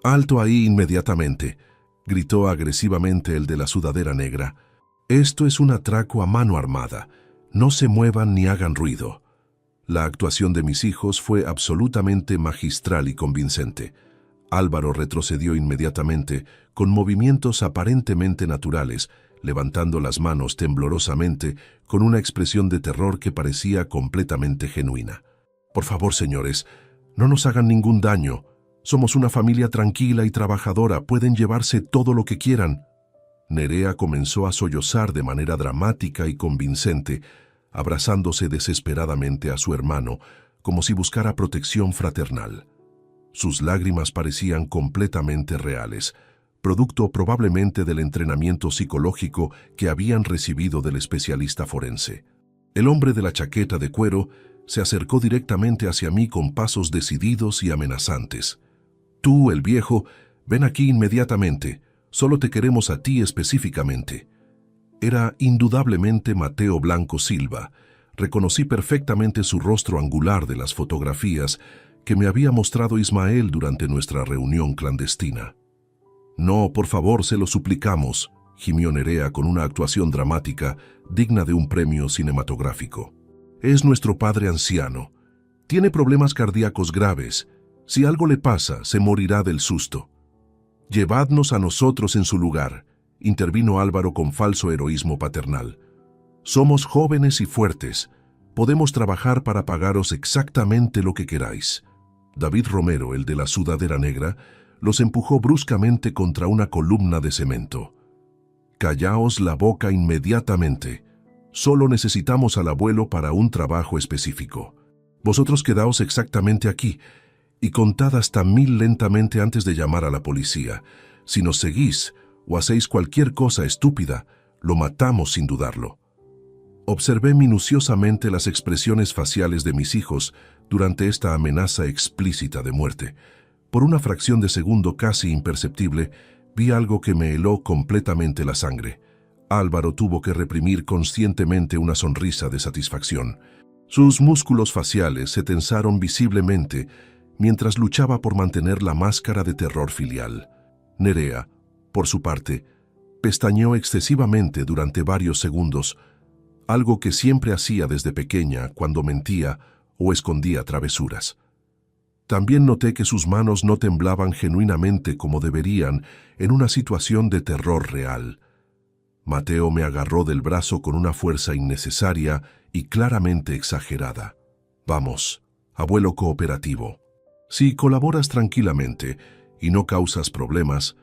«¡Alto ahí inmediatamente!», gritó agresivamente el de la sudadera negra. «Esto es un atraco a mano armada. No se muevan ni hagan ruido». La actuación de mis hijos fue absolutamente magistral y convincente. Álvaro retrocedió inmediatamente, con movimientos aparentemente naturales, levantando las manos temblorosamente, con una expresión de terror que parecía completamente genuina. «Por favor, señores, no nos hagan ningún daño. Somos una familia tranquila y trabajadora, pueden llevarse todo lo que quieran». Nerea comenzó a sollozar de manera dramática y convincente, abrazándose desesperadamente a su hermano, como si buscara protección fraternal. Sus lágrimas parecían completamente reales, producto probablemente del entrenamiento psicológico que habían recibido del especialista forense. El hombre de la chaqueta de cuero se acercó directamente hacia mí con pasos decididos y amenazantes. «Tú, el viejo, ven aquí inmediatamente. Solo te queremos a ti específicamente». Era indudablemente Mateo Blanco Silva. Reconocí perfectamente su rostro angular de las fotografías que me había mostrado Ismael durante nuestra reunión clandestina. «No, por favor, se lo suplicamos», gimió Nerea con una actuación dramática digna de un premio cinematográfico. «Es nuestro padre anciano. Tiene problemas cardíacos graves. Si algo le pasa, se morirá del susto. Llevadnos a nosotros en su lugar», intervino Álvaro con falso heroísmo paternal. «Somos jóvenes y fuertes. Podemos trabajar para pagaros exactamente lo que queráis». David Romero, el de la sudadera negra, los empujó bruscamente contra una columna de cemento. «Callaos la boca inmediatamente. Solo necesitamos al abuelo para un trabajo específico. Vosotros quedaos exactamente aquí y contad hasta 1000 lentamente antes de llamar a la policía. Si nos seguís o hacéis cualquier cosa estúpida, lo matamos sin dudarlo». Observé minuciosamente las expresiones faciales de mis hijos durante esta amenaza explícita de muerte. Por una fracción de segundo casi imperceptible, vi algo que me heló completamente la sangre. Álvaro tuvo que reprimir conscientemente una sonrisa de satisfacción. Sus músculos faciales se tensaron visiblemente mientras luchaba por mantener la máscara de terror filial. Nerea, por su parte, pestañeó excesivamente durante varios segundos, algo que siempre hacía desde pequeña cuando mentía o escondía travesuras. También noté que sus manos no temblaban genuinamente como deberían en una situación de terror real. Mateo me agarró del brazo con una fuerza innecesaria y claramente exagerada. «Vamos, abuelo cooperativo. Si colaboras tranquilamente y no causas problemas,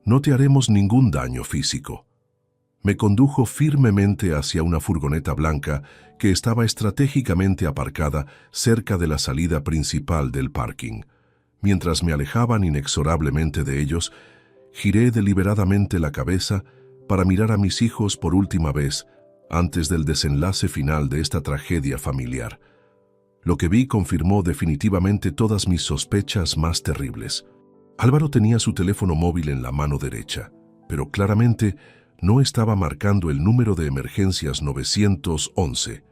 no te haremos ningún daño físico». Me condujo firmemente hacia una furgoneta blanca que estaba estratégicamente aparcada cerca de la salida principal del parking. Mientras me alejaban inexorablemente de ellos, giré deliberadamente la cabeza para mirar a mis hijos por última vez antes del desenlace final de esta tragedia familiar. Lo que vi confirmó definitivamente todas mis sospechas más terribles. Álvaro tenía su teléfono móvil en la mano derecha, pero claramente no estaba marcando el número de emergencias 911.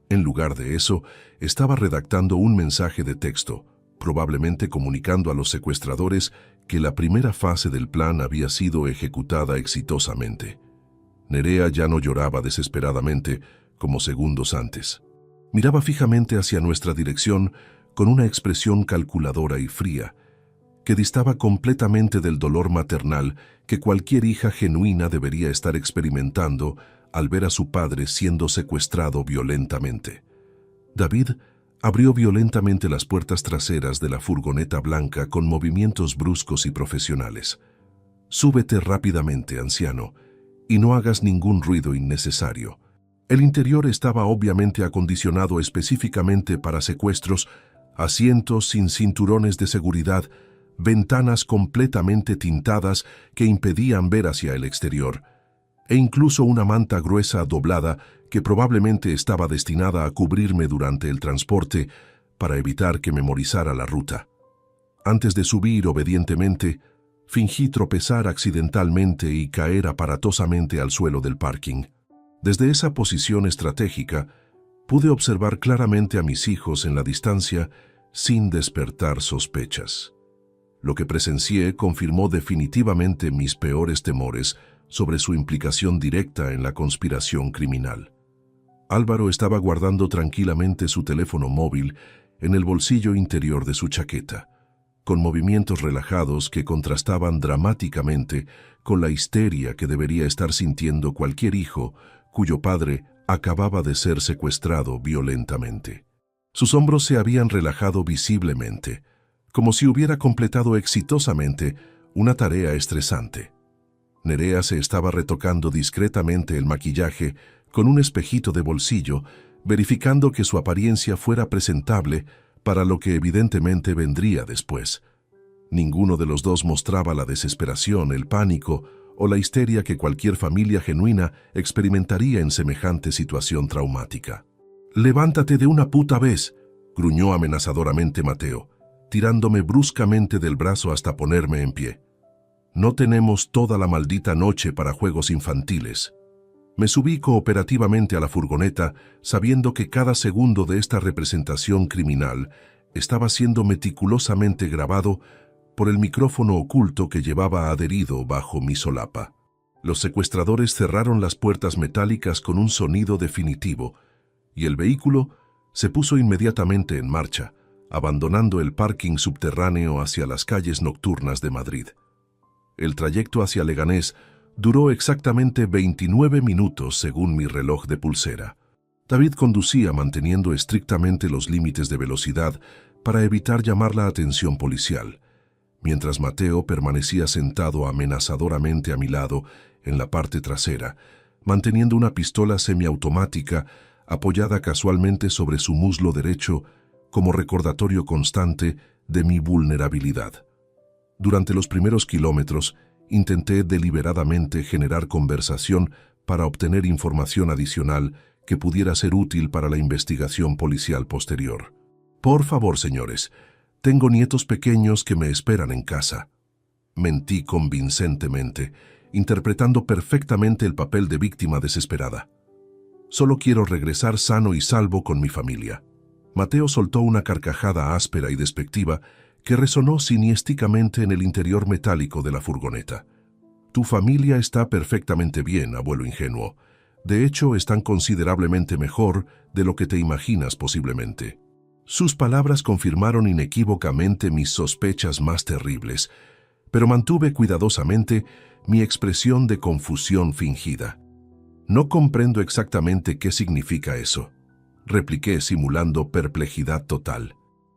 En lugar de eso, estaba redactando un mensaje de texto, probablemente comunicando a los secuestradores que la primera fase del plan había sido ejecutada exitosamente. Nerea ya no lloraba desesperadamente como segundos antes. Miraba fijamente hacia nuestra dirección con una expresión calculadora y fría, que distaba completamente del dolor maternal que cualquier hija genuina debería estar experimentando al ver a su padre siendo secuestrado violentamente. David abrió violentamente las puertas traseras de la furgoneta blanca con movimientos bruscos y profesionales. «Súbete rápidamente, anciano, y no hagas ningún ruido innecesario». El interior estaba obviamente acondicionado específicamente para secuestros, asientos sin cinturones de seguridad, ventanas completamente tintadas que impedían ver hacia el exterior, e incluso una manta gruesa doblada que probablemente estaba destinada a cubrirme durante el transporte para evitar que memorizara la ruta. Antes de subir obedientemente, fingí tropezar accidentalmente y caer aparatosamente al suelo del parking. Desde esa posición estratégica, pude observar claramente a mis hijos en la distancia sin despertar sospechas. Lo que presencié confirmó definitivamente mis peores temores sobre su implicación directa en la conspiración criminal. Álvaro estaba guardando tranquilamente su teléfono móvil en el bolsillo interior de su chaqueta, con movimientos relajados que contrastaban dramáticamente con la histeria que debería estar sintiendo cualquier hijo cuyo padre acababa de ser secuestrado violentamente. Sus hombros se habían relajado visiblemente, como si hubiera completado exitosamente una tarea estresante. Nerea se estaba retocando discretamente el maquillaje con un espejito de bolsillo, verificando que su apariencia fuera presentable para lo que evidentemente vendría después. Ninguno de los dos mostraba la desesperación, el pánico o la histeria que cualquier familia genuina experimentaría en semejante situación traumática. «Levántate de una puta vez», gruñó amenazadoramente Mateo, tirándome bruscamente del brazo hasta ponerme en pie. «No tenemos toda la maldita noche para juegos infantiles». Me subí cooperativamente a la furgoneta, sabiendo que cada segundo de esta representación criminal estaba siendo meticulosamente grabado por el micrófono oculto que llevaba adherido bajo mi solapa. Los secuestradores cerraron las puertas metálicas con un sonido definitivo, y el vehículo se puso inmediatamente en marcha, abandonando el parking subterráneo hacia las calles nocturnas de Madrid. El trayecto hacia Leganés duró exactamente 29 minutos según mi reloj de pulsera. David conducía manteniendo estrictamente los límites de velocidad para evitar llamar la atención policial, mientras Mateo permanecía sentado amenazadoramente a mi lado en la parte trasera, manteniendo una pistola semiautomática apoyada casualmente sobre su muslo derecho como recordatorio constante de mi vulnerabilidad. Durante los primeros kilómetros, intenté deliberadamente generar conversación para obtener información adicional que pudiera ser útil para la investigación policial posterior. «Por favor, señores, tengo nietos pequeños que me esperan en casa». Mentí convincentemente, interpretando perfectamente el papel de víctima desesperada. «Solo quiero regresar sano y salvo con mi familia». Mateo soltó una carcajada áspera y despectiva que resonó siniestrícamente en el interior metálico de la furgoneta. «Tu familia está perfectamente bien, abuelo ingenuo. De hecho, están considerablemente mejor de lo que te imaginas posiblemente». Sus palabras confirmaron inequívocamente mis sospechas más terribles, pero mantuve cuidadosamente mi expresión de confusión fingida. «No comprendo exactamente qué significa eso», repliqué simulando perplejidad total.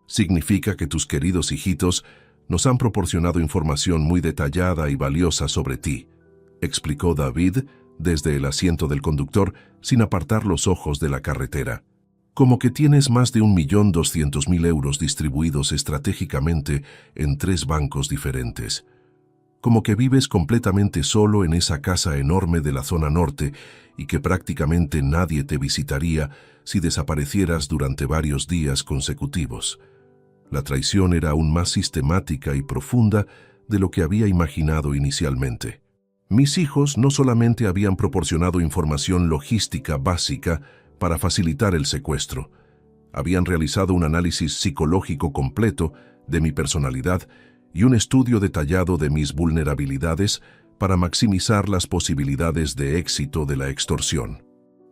«Significa que tus queridos hijitos nos han proporcionado información muy detallada y valiosa sobre ti», explicó David desde el asiento del conductor sin apartar los ojos de la carretera. «Como que tienes más de 1.200.000 euros distribuidos estratégicamente en 3 bancos diferentes. Como que vives completamente solo en esa casa enorme de la zona norte y que prácticamente nadie te visitaría si desaparecieras durante varios días consecutivos». La traición era aún más sistemática y profunda de lo que había imaginado inicialmente. Mis hijos no solamente habían proporcionado información logística básica para facilitar el secuestro, habían realizado un análisis psicológico completo de mi personalidad y un estudio detallado de mis vulnerabilidades para maximizar las posibilidades de éxito de la extorsión.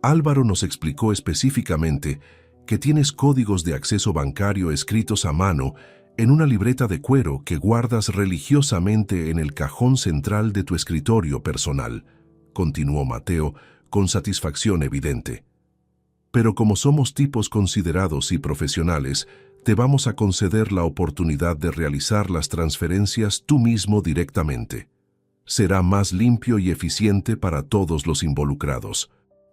Álvaro nos explicó específicamente que tienes códigos de acceso bancario escritos a mano en una libreta de cuero que guardas religiosamente en el cajón central de tu escritorio personal, continuó Mateo con satisfacción evidente. «Pero como somos tipos considerados y profesionales, te vamos a conceder la oportunidad de realizar las transferencias tú mismo directamente. Será más limpio y eficiente para todos los involucrados».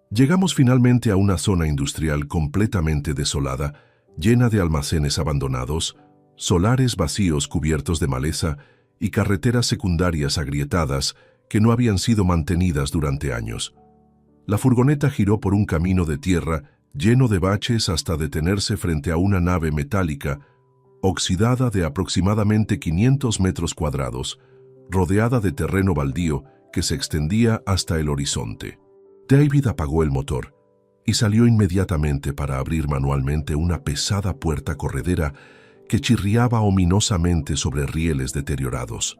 Llegamos finalmente a una zona industrial completamente desolada, llena de almacenes abandonados, solares vacíos cubiertos de maleza y carreteras secundarias agrietadas que no habían sido mantenidas durante años. La furgoneta giró por un camino de tierra lleno de baches hasta detenerse frente a una nave metálica, oxidada de aproximadamente 500 metros cuadrados, rodeada de terreno baldío que se extendía hasta el horizonte. David apagó el motor y salió inmediatamente para abrir manualmente una pesada puerta corredera que chirriaba ominosamente sobre rieles deteriorados.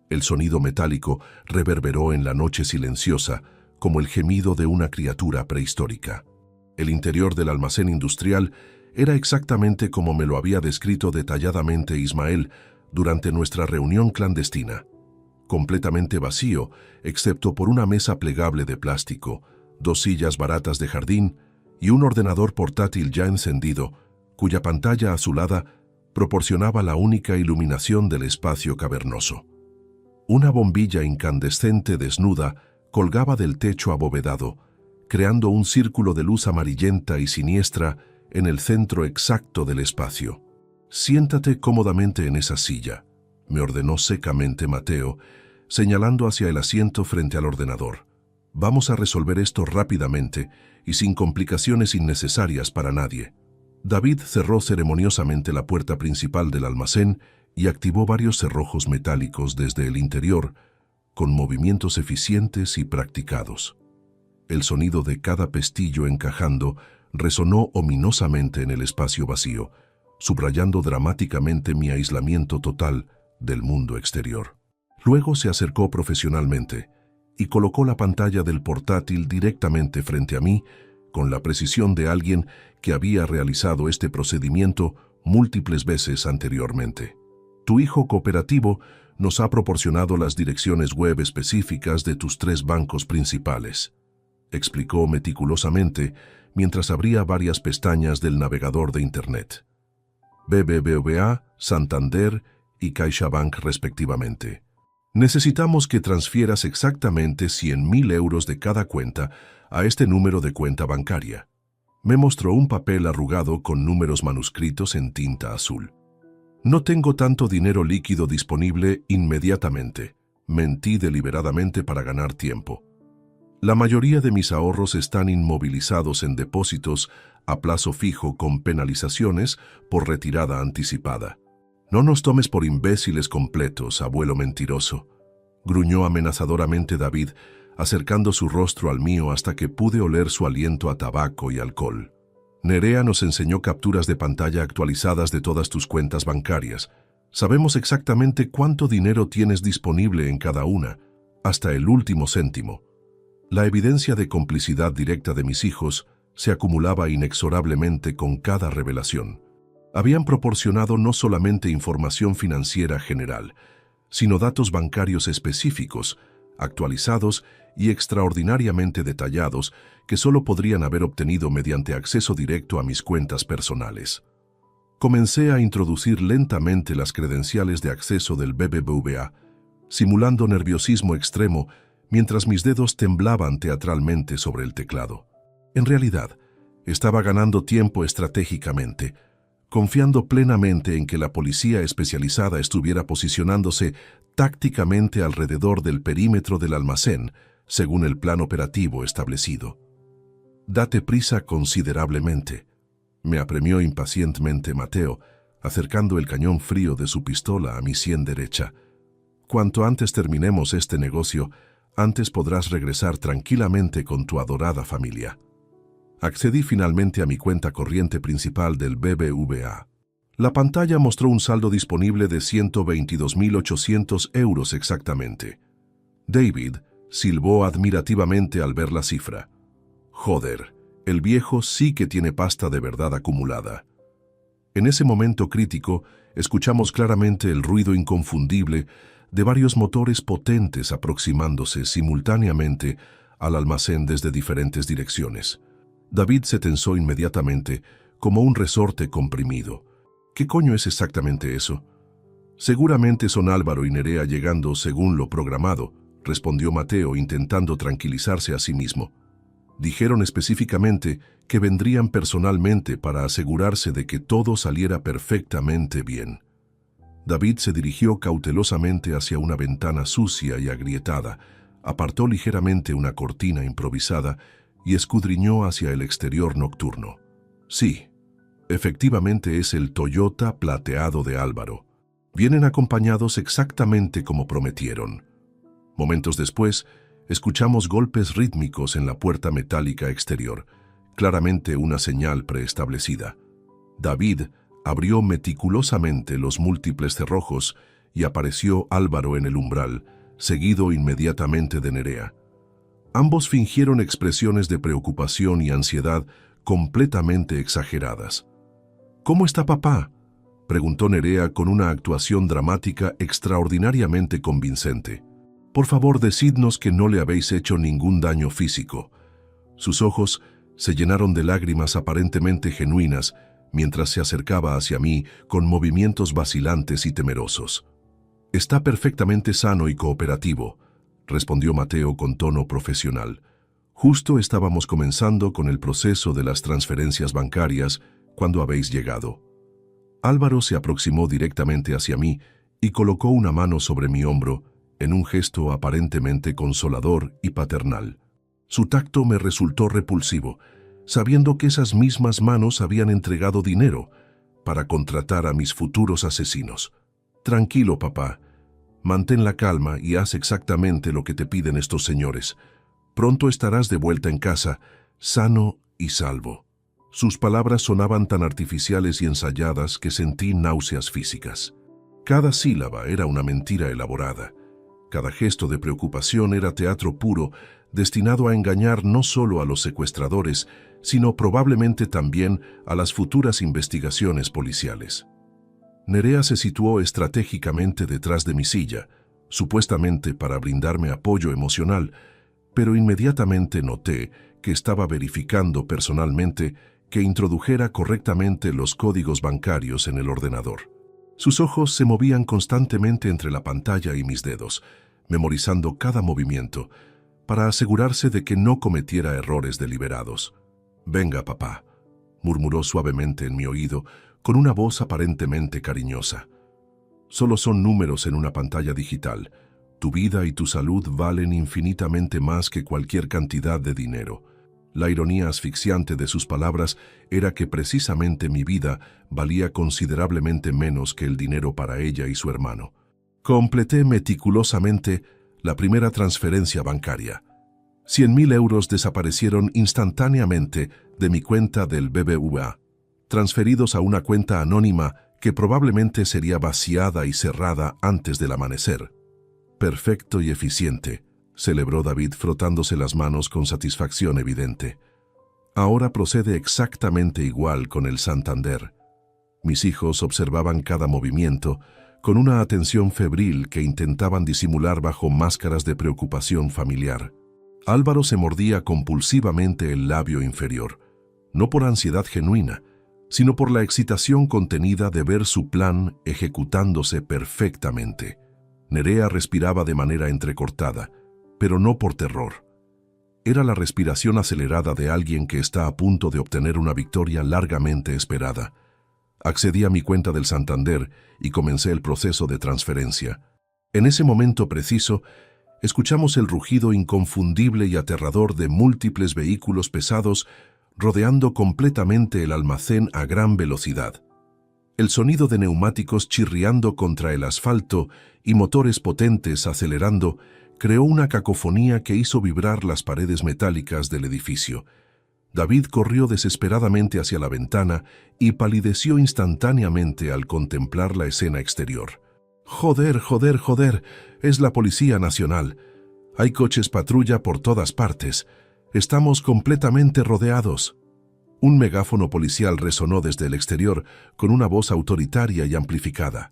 El sonido metálico reverberó en la noche silenciosa como el gemido de una criatura prehistórica. El interior del almacén industrial era exactamente como me lo había descrito detalladamente Ismael durante nuestra reunión clandestina. Completamente vacío, excepto por una mesa plegable de plástico, 2 sillas baratas de jardín y un ordenador portátil ya encendido, cuya pantalla azulada proporcionaba la única iluminación del espacio cavernoso. Una bombilla incandescente desnuda colgaba del techo abovedado, creando un círculo de luz amarillenta y siniestra en el centro exacto del espacio. «Siéntate cómodamente en esa silla», me ordenó secamente Mateo, señalando hacia el asiento frente al ordenador. «Vamos a resolver esto rápidamente y sin complicaciones innecesarias para nadie». David cerró ceremoniosamente la puerta principal del almacén y activó varios cerrojos metálicos desde el interior, con movimientos eficientes y practicados. El sonido de cada pestillo encajando resonó ominosamente en el espacio vacío, subrayando dramáticamente mi aislamiento total del mundo exterior. Luego se acercó profesionalmente y colocó la pantalla del portátil directamente frente a mí, con la precisión de alguien que había realizado este procedimiento múltiples veces anteriormente. «Tu hijo cooperativo nos ha proporcionado las direcciones web específicas de tus 3 bancos principales», explicó meticulosamente mientras abría varias pestañas del navegador de Internet. BBVA, Santander y CaixaBank respectivamente. «Necesitamos que transfieras exactamente 100.000 euros de cada cuenta a este número de cuenta bancaria». Me mostró un papel arrugado con números manuscritos en tinta azul. «No tengo tanto dinero líquido disponible inmediatamente», mentí deliberadamente para ganar tiempo. «La mayoría de mis ahorros están inmovilizados en depósitos a plazo fijo con penalizaciones por retirada anticipada». «No nos tomes por imbéciles completos, abuelo mentiroso», gruñó amenazadoramente David, acercando su rostro al mío hasta que pude oler su aliento a tabaco y alcohol. «Nerea nos enseñó capturas de pantalla actualizadas de todas tus cuentas bancarias. Sabemos exactamente cuánto dinero tienes disponible en cada una, hasta el último céntimo». La evidencia de complicidad directa de mis hijos se acumulaba inexorablemente con cada revelación. Habían proporcionado no solamente información financiera general, sino datos bancarios específicos, actualizados y extraordinariamente detallados que solo podrían haber obtenido mediante acceso directo a mis cuentas personales. Comencé a introducir lentamente las credenciales de acceso del BBVA, simulando nerviosismo extremo mientras mis dedos temblaban teatralmente sobre el teclado. En realidad, estaba ganando tiempo estratégicamente, confiando plenamente en que la policía especializada estuviera posicionándose tácticamente alrededor del perímetro del almacén, según el plan operativo establecido. «Date prisa considerablemente», me apremió impacientemente Mateo, acercando el cañón frío de su pistola a mi sien derecha. «Cuanto antes terminemos este negocio, antes podrás regresar tranquilamente con tu adorada familia». Accedí finalmente a mi cuenta corriente principal del BBVA. La pantalla mostró un saldo disponible de 122.800 euros exactamente. David silbó admirativamente al ver la cifra. «Joder, el viejo sí que tiene pasta de verdad acumulada». En ese momento crítico, escuchamos claramente el ruido inconfundible de varios motores potentes aproximándose simultáneamente al almacén desde diferentes direcciones. David se tensó inmediatamente, como un resorte comprimido. «¿Qué coño es exactamente eso?» «Seguramente son Álvaro y Nerea llegando según lo programado», respondió Mateo intentando tranquilizarse a sí mismo. «Dijeron específicamente que vendrían personalmente para asegurarse de que todo saliera perfectamente bien». David se dirigió cautelosamente hacia una ventana sucia y agrietada, apartó ligeramente una cortina improvisada y escudriñó hacia el exterior nocturno. «Sí, efectivamente es el Toyota plateado de Álvaro. Vienen acompañados exactamente como prometieron». Momentos después, Escuchamos golpes rítmicos en la puerta metálica exterior, claramente una señal preestablecida. David abrió meticulosamente los múltiples cerrojos y apareció Álvaro en el umbral, seguido inmediatamente de Nerea. Ambos fingieron expresiones de preocupación y ansiedad completamente exageradas. «¿Cómo está papá?», preguntó Nerea con una actuación dramática extraordinariamente convincente. «Por favor, decidnos que no le habéis hecho ningún daño físico». Sus ojos se llenaron de lágrimas aparentemente genuinas mientras se acercaba hacia mí con movimientos vacilantes y temerosos. «Está perfectamente sano y cooperativo», respondió Mateo con tono profesional. «Justo estábamos comenzando con el proceso de las transferencias bancarias cuando habéis llegado». Álvaro se aproximó directamente hacia mí y colocó una mano sobre mi hombro en un gesto aparentemente consolador y paternal. Su tacto me resultó repulsivo, sabiendo que esas mismas manos habían entregado dinero para contratar a mis futuros asesinos. «Tranquilo, papá. Mantén la calma y haz exactamente lo que te piden estos señores. Pronto estarás de vuelta en casa, sano y salvo». Sus palabras sonaban tan artificiales y ensayadas que sentí náuseas físicas. Cada sílaba era una mentira elaborada. Cada gesto de preocupación era teatro puro, destinado a engañar no solo a los secuestradores, sino probablemente también a las futuras investigaciones policiales. Nerea se situó estratégicamente detrás de mi silla, supuestamente para brindarme apoyo emocional, pero inmediatamente noté que estaba verificando personalmente que introdujera correctamente los códigos bancarios en el ordenador. Sus ojos se movían constantemente entre la pantalla y mis dedos, memorizando cada movimiento, para asegurarse de que no cometiera errores deliberados. «Venga, papá», murmuró suavemente en mi oído, con una voz aparentemente cariñosa. «Solo son números en una pantalla digital. Tu vida y tu salud valen infinitamente más que cualquier cantidad de dinero». La ironía asfixiante de sus palabras era que precisamente mi vida valía considerablemente menos que el dinero para ella y su hermano. Completé meticulosamente la primera transferencia bancaria. 100.000 euros desaparecieron instantáneamente de mi cuenta del BBVA, transferidos a una cuenta anónima que probablemente sería vaciada y cerrada antes del amanecer. «Perfecto y eficiente», celebró David frotándose las manos con satisfacción evidente. «Ahora procede exactamente igual con el Santander». Mis hijos observaban cada movimiento con una atención febril que intentaban disimular bajo máscaras de preocupación familiar. Álvaro se mordía compulsivamente el labio inferior, no por ansiedad genuina, sino por la excitación contenida de ver su plan ejecutándose perfectamente. Nerea respiraba de manera entrecortada, pero no por terror. Era la respiración acelerada de alguien que está a punto de obtener una victoria largamente esperada. Accedí a mi cuenta del Santander y comencé el proceso de transferencia. En ese momento preciso, escuchamos el rugido inconfundible y aterrador de múltiples vehículos pesados rodeando completamente el almacén a gran velocidad. El sonido de neumáticos chirriando contra el asfalto y motores potentes acelerando creó una cacofonía que hizo vibrar las paredes metálicas del edificio. David corrió desesperadamente hacia la ventana y palideció instantáneamente al contemplar la escena exterior. «Joder, joder, joder, es la Policía Nacional. Hay coches patrulla por todas partes. Estamos completamente rodeados». Un megáfono policial resonó desde el exterior con una voz autoritaria y amplificada.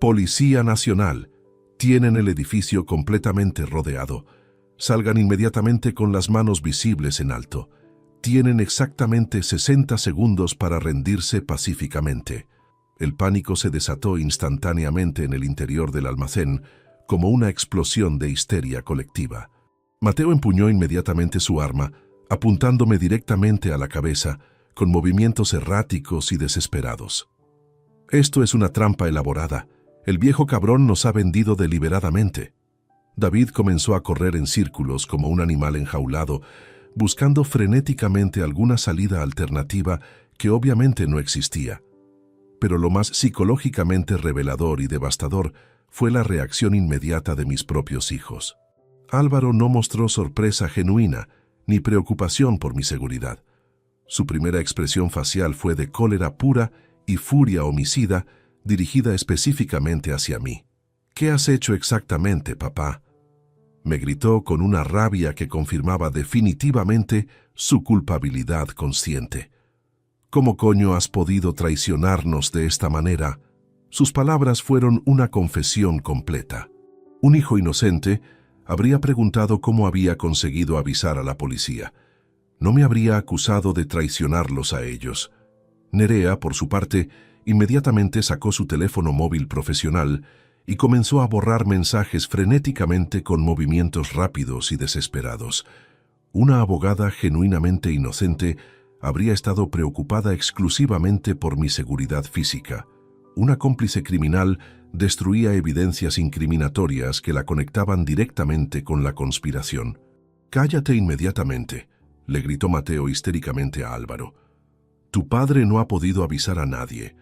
«Policía Nacional. Tienen el edificio completamente rodeado. Salgan inmediatamente con las manos visibles en alto. Tienen exactamente 60 segundos para rendirse pacíficamente». El pánico se desató instantáneamente en el interior del almacén, como una explosión de histeria colectiva. Mateo empuñó inmediatamente su arma, apuntándome directamente a la cabeza, con movimientos erráticos y desesperados. «Esto es una trampa elaborada. El viejo cabrón nos ha vendido deliberadamente». David comenzó a correr en círculos como un animal enjaulado, buscando frenéticamente alguna salida alternativa que obviamente no existía. Pero lo más psicológicamente revelador y devastador fue la reacción inmediata de mis propios hijos. Álvaro no mostró sorpresa genuina ni preocupación por mi seguridad. Su primera expresión facial fue de cólera pura y furia homicida dirigida específicamente hacia mí. «¿Qué has hecho exactamente, papá?», me gritó con una rabia que confirmaba definitivamente su culpabilidad consciente. «¿Cómo coño has podido traicionarnos de esta manera?». Sus palabras fueron una confesión completa. Un hijo inocente habría preguntado cómo había conseguido avisar a la policía. No me habría acusado de traicionarlos a ellos. Nerea, por su parte, inmediatamente sacó su teléfono móvil profesional y comenzó a borrar mensajes frenéticamente con movimientos rápidos y desesperados. Una abogada genuinamente inocente habría estado preocupada exclusivamente por mi seguridad física. Una cómplice criminal destruía evidencias incriminatorias que la conectaban directamente con la conspiración. «Cállate inmediatamente», le gritó Mateo histéricamente a Álvaro. «Tu padre no ha podido avisar a nadie.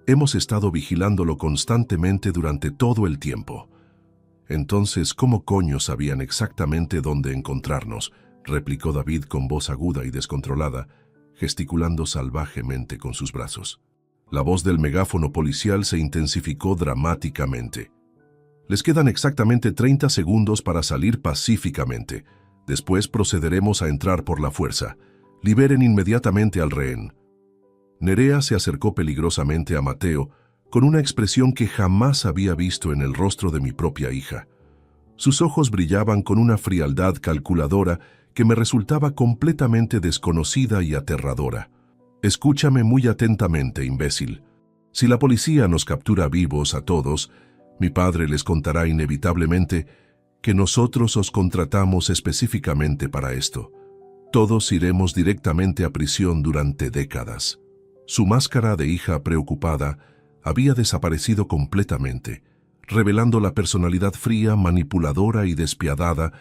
Hemos estado vigilándolo constantemente durante todo el tiempo». «Entonces, ¿cómo coño sabían exactamente dónde encontrarnos?», replicó David con voz aguda y descontrolada, gesticulando salvajemente con sus brazos. La voz del megáfono policial se intensificó dramáticamente. «Les quedan exactamente 30 segundos para salir pacíficamente. Después procederemos a entrar por la fuerza. Liberen inmediatamente al rehén». Nerea se acercó peligrosamente a Mateo con una expresión que jamás había visto en el rostro de mi propia hija. Sus ojos brillaban con una frialdad calculadora que me resultaba completamente desconocida y aterradora. «Escúchame muy atentamente, imbécil. Si la policía nos captura vivos a todos, mi padre les contará inevitablemente que nosotros os contratamos específicamente para esto. Todos iremos directamente a prisión durante décadas». Su máscara de hija preocupada había desaparecido completamente, revelando la personalidad fría, manipuladora y despiadada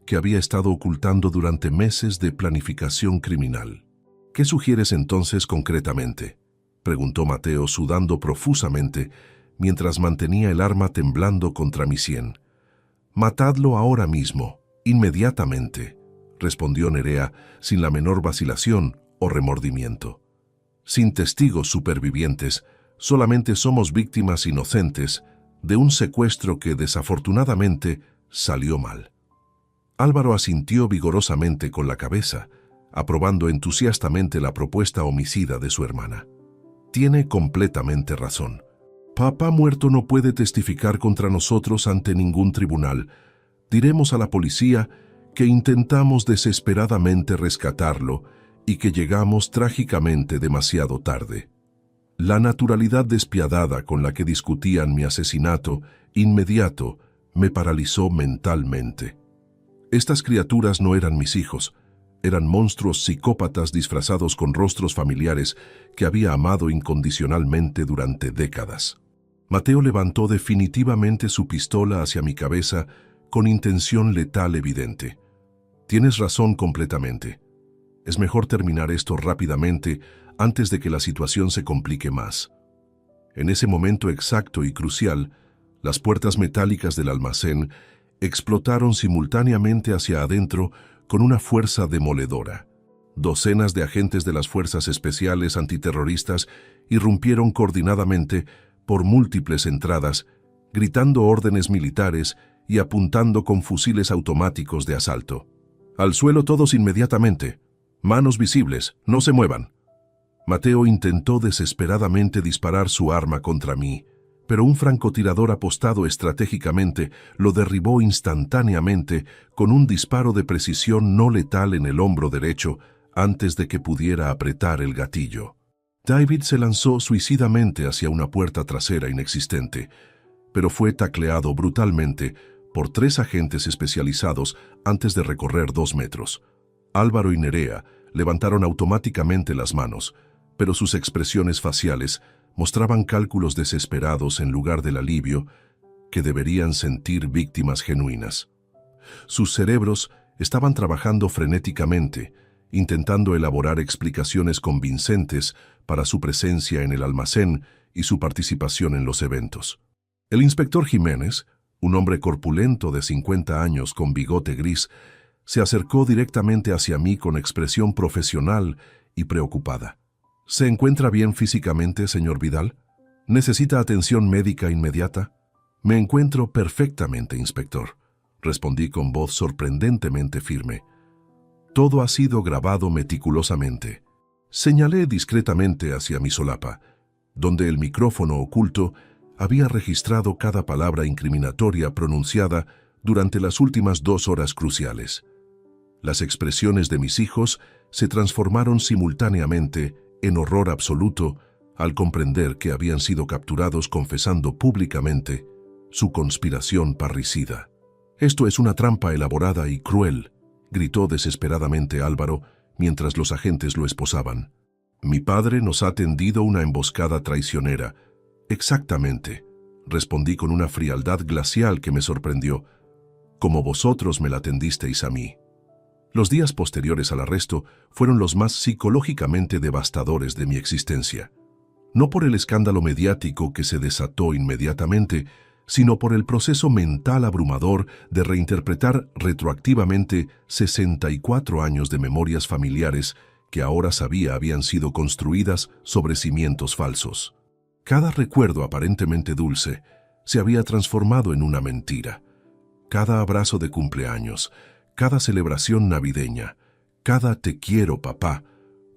que había estado ocultando durante meses de planificación criminal. «¿Qué sugieres entonces concretamente?», preguntó Mateo sudando profusamente mientras mantenía el arma temblando contra mi sien. «Matadlo ahora mismo, inmediatamente», respondió Nerea sin la menor vacilación o remordimiento. «Sin testigos supervivientes, solamente somos víctimas inocentes de un secuestro que desafortunadamente salió mal». Álvaro asintió vigorosamente con la cabeza, aprobando entusiastamente la propuesta homicida de su hermana. «Tiene completamente razón. Papá muerto no puede testificar contra nosotros ante ningún tribunal. Diremos a la policía que intentamos desesperadamente rescatarlo y que llegamos trágicamente demasiado tarde». La naturalidad despiadada con la que discutían mi asesinato inmediato me paralizó mentalmente. Estas criaturas no eran mis hijos, eran monstruos psicópatas disfrazados con rostros familiares que había amado incondicionalmente durante décadas. Mateo levantó definitivamente su pistola hacia mi cabeza con intención letal evidente. «Tienes razón completamente. Es mejor terminar esto rápidamente antes de que la situación se complique más». En ese momento exacto y crucial, las puertas metálicas del almacén explotaron simultáneamente hacia adentro con una fuerza demoledora. Docenas de agentes de las fuerzas especiales antiterroristas irrumpieron coordinadamente por múltiples entradas, gritando órdenes militares y apuntando con fusiles automáticos de asalto. «Al suelo todos inmediatamente. Manos visibles, no se muevan». Mateo intentó desesperadamente disparar su arma contra mí, pero un francotirador apostado estratégicamente lo derribó instantáneamente con un disparo de precisión no letal en el hombro derecho antes de que pudiera apretar el gatillo. David se lanzó suicidamente hacia una puerta trasera inexistente, pero fue tacleado brutalmente por 3 agentes especializados antes de recorrer 2 metros. Álvaro y Nerea levantaron automáticamente las manos, pero sus expresiones faciales mostraban cálculos desesperados en lugar del alivio que deberían sentir víctimas genuinas. Sus cerebros estaban trabajando frenéticamente, intentando elaborar explicaciones convincentes para su presencia en el almacén y su participación en los eventos. El inspector Jiménez, Un hombre corpulento de 50 años con bigote gris se acercó directamente hacia mí con expresión profesional y preocupada. ¿Se encuentra bien físicamente, señor Vidal? ¿Necesita atención médica inmediata? Me encuentro perfectamente, inspector, respondí con voz sorprendentemente firme. Todo ha sido grabado meticulosamente. Señalé discretamente hacia mi solapa, donde el micrófono oculto había registrado cada palabra incriminatoria pronunciada durante las últimas 2 horas cruciales. Las expresiones de mis hijos se transformaron simultáneamente en horror absoluto al comprender que habían sido capturados confesando públicamente su conspiración parricida. «Esto es una trampa elaborada y cruel», gritó desesperadamente Álvaro mientras los agentes lo esposaban. «Mi padre nos ha tendido una emboscada traicionera». «Exactamente», respondí con una frialdad glacial que me sorprendió, «como vosotros me la tendisteis a mí». Los días posteriores al arresto fueron los más psicológicamente devastadores de mi existencia. No por el escándalo mediático que se desató inmediatamente, sino por el proceso mental abrumador de reinterpretar retroactivamente 64 años de memorias familiares que ahora sabía habían sido construidas sobre cimientos falsos. Cada recuerdo aparentemente dulce se había transformado en una mentira. Cada abrazo de cumpleaños, cada celebración navideña, cada «te quiero, papá»,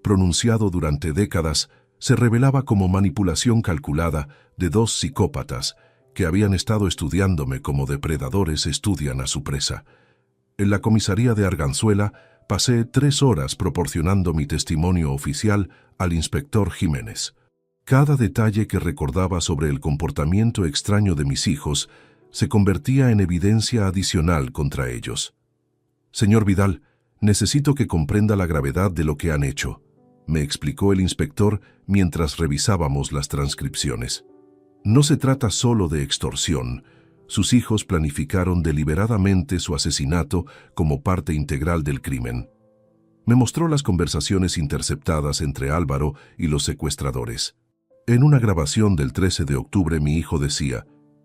pronunciado durante décadas, se revelaba como manipulación calculada de 2 psicópatas que habían estado estudiándome como depredadores estudian a su presa. En la comisaría de Arganzuela pasé 3 horas proporcionando mi testimonio oficial al inspector Jiménez. Cada detalle que recordaba sobre el comportamiento extraño de mis hijos se convertía en evidencia adicional contra ellos. «Señor Vidal, necesito que comprenda la gravedad de lo que han hecho», me explicó el inspector mientras revisábamos las transcripciones. «No se trata solo de extorsión. Sus hijos planificaron deliberadamente su asesinato como parte integral del crimen». Me mostró las conversaciones interceptadas entre Álvaro y los secuestradores. En una grabación del 13 de octubre mi hijo decía: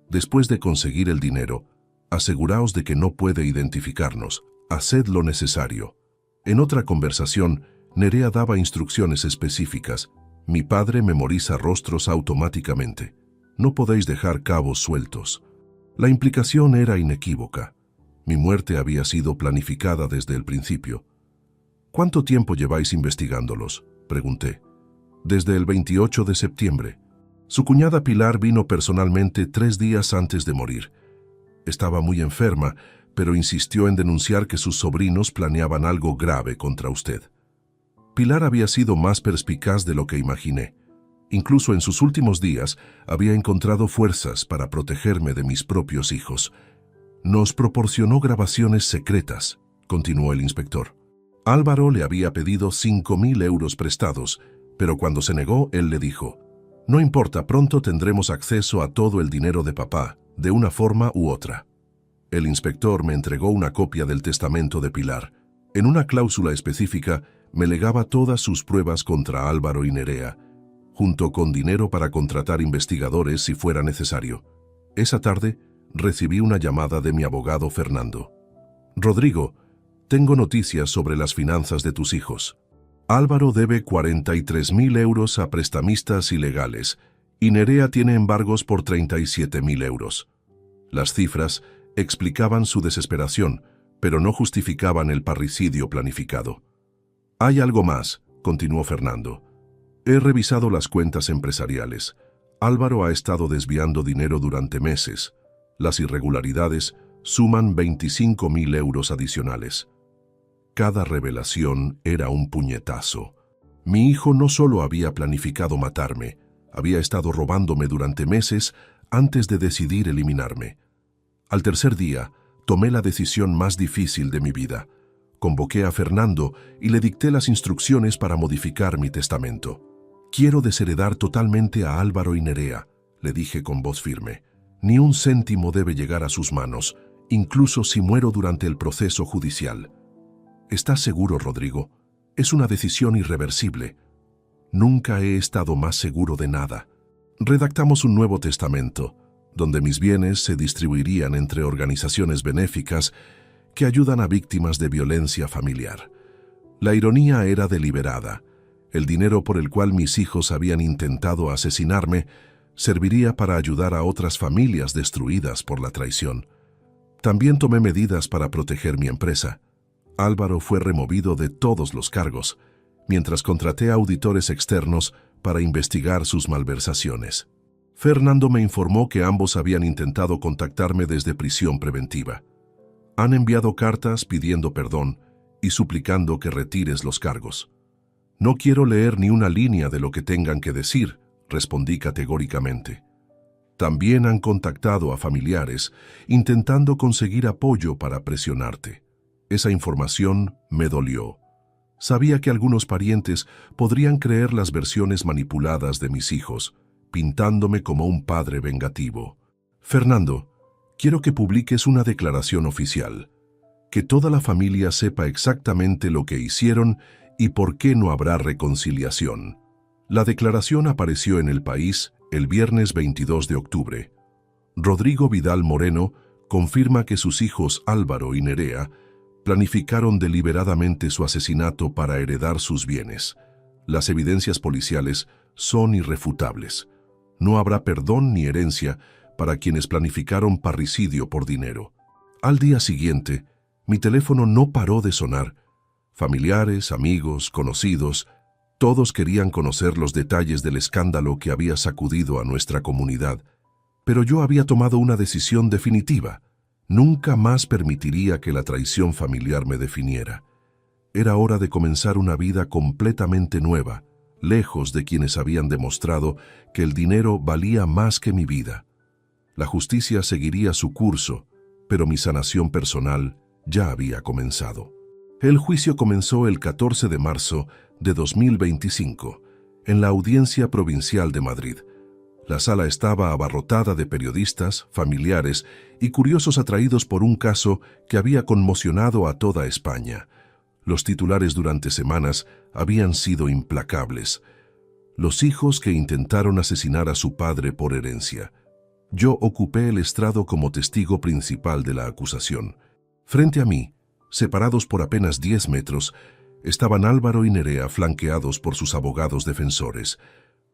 «Después de conseguir el dinero, aseguraos de que no puede identificarnos. Haced lo necesario». En otra conversación, Nerea daba instrucciones específicas. «Mi padre memoriza rostros automáticamente. No podéis dejar cabos sueltos». La implicación era inequívoca. Mi muerte había sido planificada desde el principio. «¿Cuánto tiempo lleváis investigándolos?», pregunté. «Desde el 28 de septiembre. Su cuñada Pilar vino personalmente 3 días antes de morir. Estaba muy enferma, pero insistió en denunciar que sus sobrinos planeaban algo grave contra usted». Pilar había sido más perspicaz de lo que imaginé. Incluso en sus últimos días había encontrado fuerzas para protegerme de mis propios hijos. «Nos proporcionó grabaciones secretas», continuó el inspector. «Álvaro le había pedido 5.000 euros prestados, pero cuando se negó, él le dijo: «No importa, pronto tendremos acceso a todo el dinero de papá, de una forma u otra». El inspector me entregó una copia del testamento de Pilar. En una cláusula específica, me legaba todas sus pruebas contra Álvaro y Nerea, junto con dinero para contratar investigadores si fuera necesario. Esa tarde, recibí una llamada de mi abogado Fernando. «Rodrigo, tengo noticias sobre las finanzas de tus hijos. Álvaro debe 43.000 euros a prestamistas ilegales y Nerea tiene embargos por 37.000 euros. Las cifras explicaban su desesperación, pero no justificaban el parricidio planificado. «Hay algo más», continuó Fernando. «He revisado las cuentas empresariales. Álvaro ha estado desviando dinero durante meses. Las irregularidades suman 25.000 euros adicionales». Cada revelación era un puñetazo. Mi hijo no solo había planificado matarme, había estado robándome durante meses antes de decidir eliminarme. Al tercer día, tomé la decisión más difícil de mi vida. Convoqué a Fernando y le dicté las instrucciones para modificar mi testamento. «Quiero desheredar totalmente a Álvaro y Nerea», le dije con voz firme. «Ni un céntimo debe llegar a sus manos, incluso si muero durante el proceso judicial». «¿Estás seguro, Rodrigo? Es una decisión irreversible». «Nunca he estado más seguro de nada». Redactamos un nuevo testamento, donde mis bienes se distribuirían entre organizaciones benéficas que ayudan a víctimas de violencia familiar. La ironía era deliberada. El dinero por el cual mis hijos habían intentado asesinarme serviría para ayudar a otras familias destruidas por la traición. También tomé medidas para proteger mi empresa. Álvaro fue removido de todos los cargos, mientras contraté auditores externos para investigar sus malversaciones. Fernando me informó que ambos habían intentado contactarme desde prisión preventiva. Han enviado cartas pidiendo perdón y suplicando que retires los cargos. No quiero leer ni una línea de lo que tengan que decir, respondí categóricamente. También han contactado a familiares intentando conseguir apoyo para presionarte. Esa información me dolió. Sabía que algunos parientes podrían creer las versiones manipuladas de mis hijos, pintándome como un padre vengativo. Fernando, quiero que publiques una declaración oficial, que toda la familia sepa exactamente lo que hicieron y por qué no habrá reconciliación. La declaración apareció en El País el viernes 22 de octubre. Rodrigo Vidal Moreno confirma que sus hijos Álvaro y Nerea planificaron deliberadamente su asesinato para heredar sus bienes. Las evidencias policiales son irrefutables. No habrá perdón ni herencia para quienes planificaron parricidio por dinero. Al día siguiente, mi teléfono no paró de sonar. Familiares, amigos, conocidos, todos querían conocer los detalles del escándalo que había sacudido a nuestra comunidad. Pero yo había tomado una decisión definitiva. Nunca más permitiría que la traición familiar me definiera. Era hora de comenzar una vida completamente nueva, lejos de quienes habían demostrado que el dinero valía más que mi vida. La justicia seguiría su curso, pero mi sanación personal ya había comenzado. El juicio comenzó el 14 de marzo de 2025, en la Audiencia Provincial de Madrid. La sala estaba abarrotada de periodistas, familiares y curiosos atraídos por un caso que había conmocionado a toda España. Los titulares durante semanas habían sido implacables. Los hijos que intentaron asesinar a su padre por herencia. Yo ocupé el estrado como testigo principal de la acusación. Frente a mí, separados por apenas 10 metros, estaban Álvaro y Nerea flanqueados por sus abogados defensores.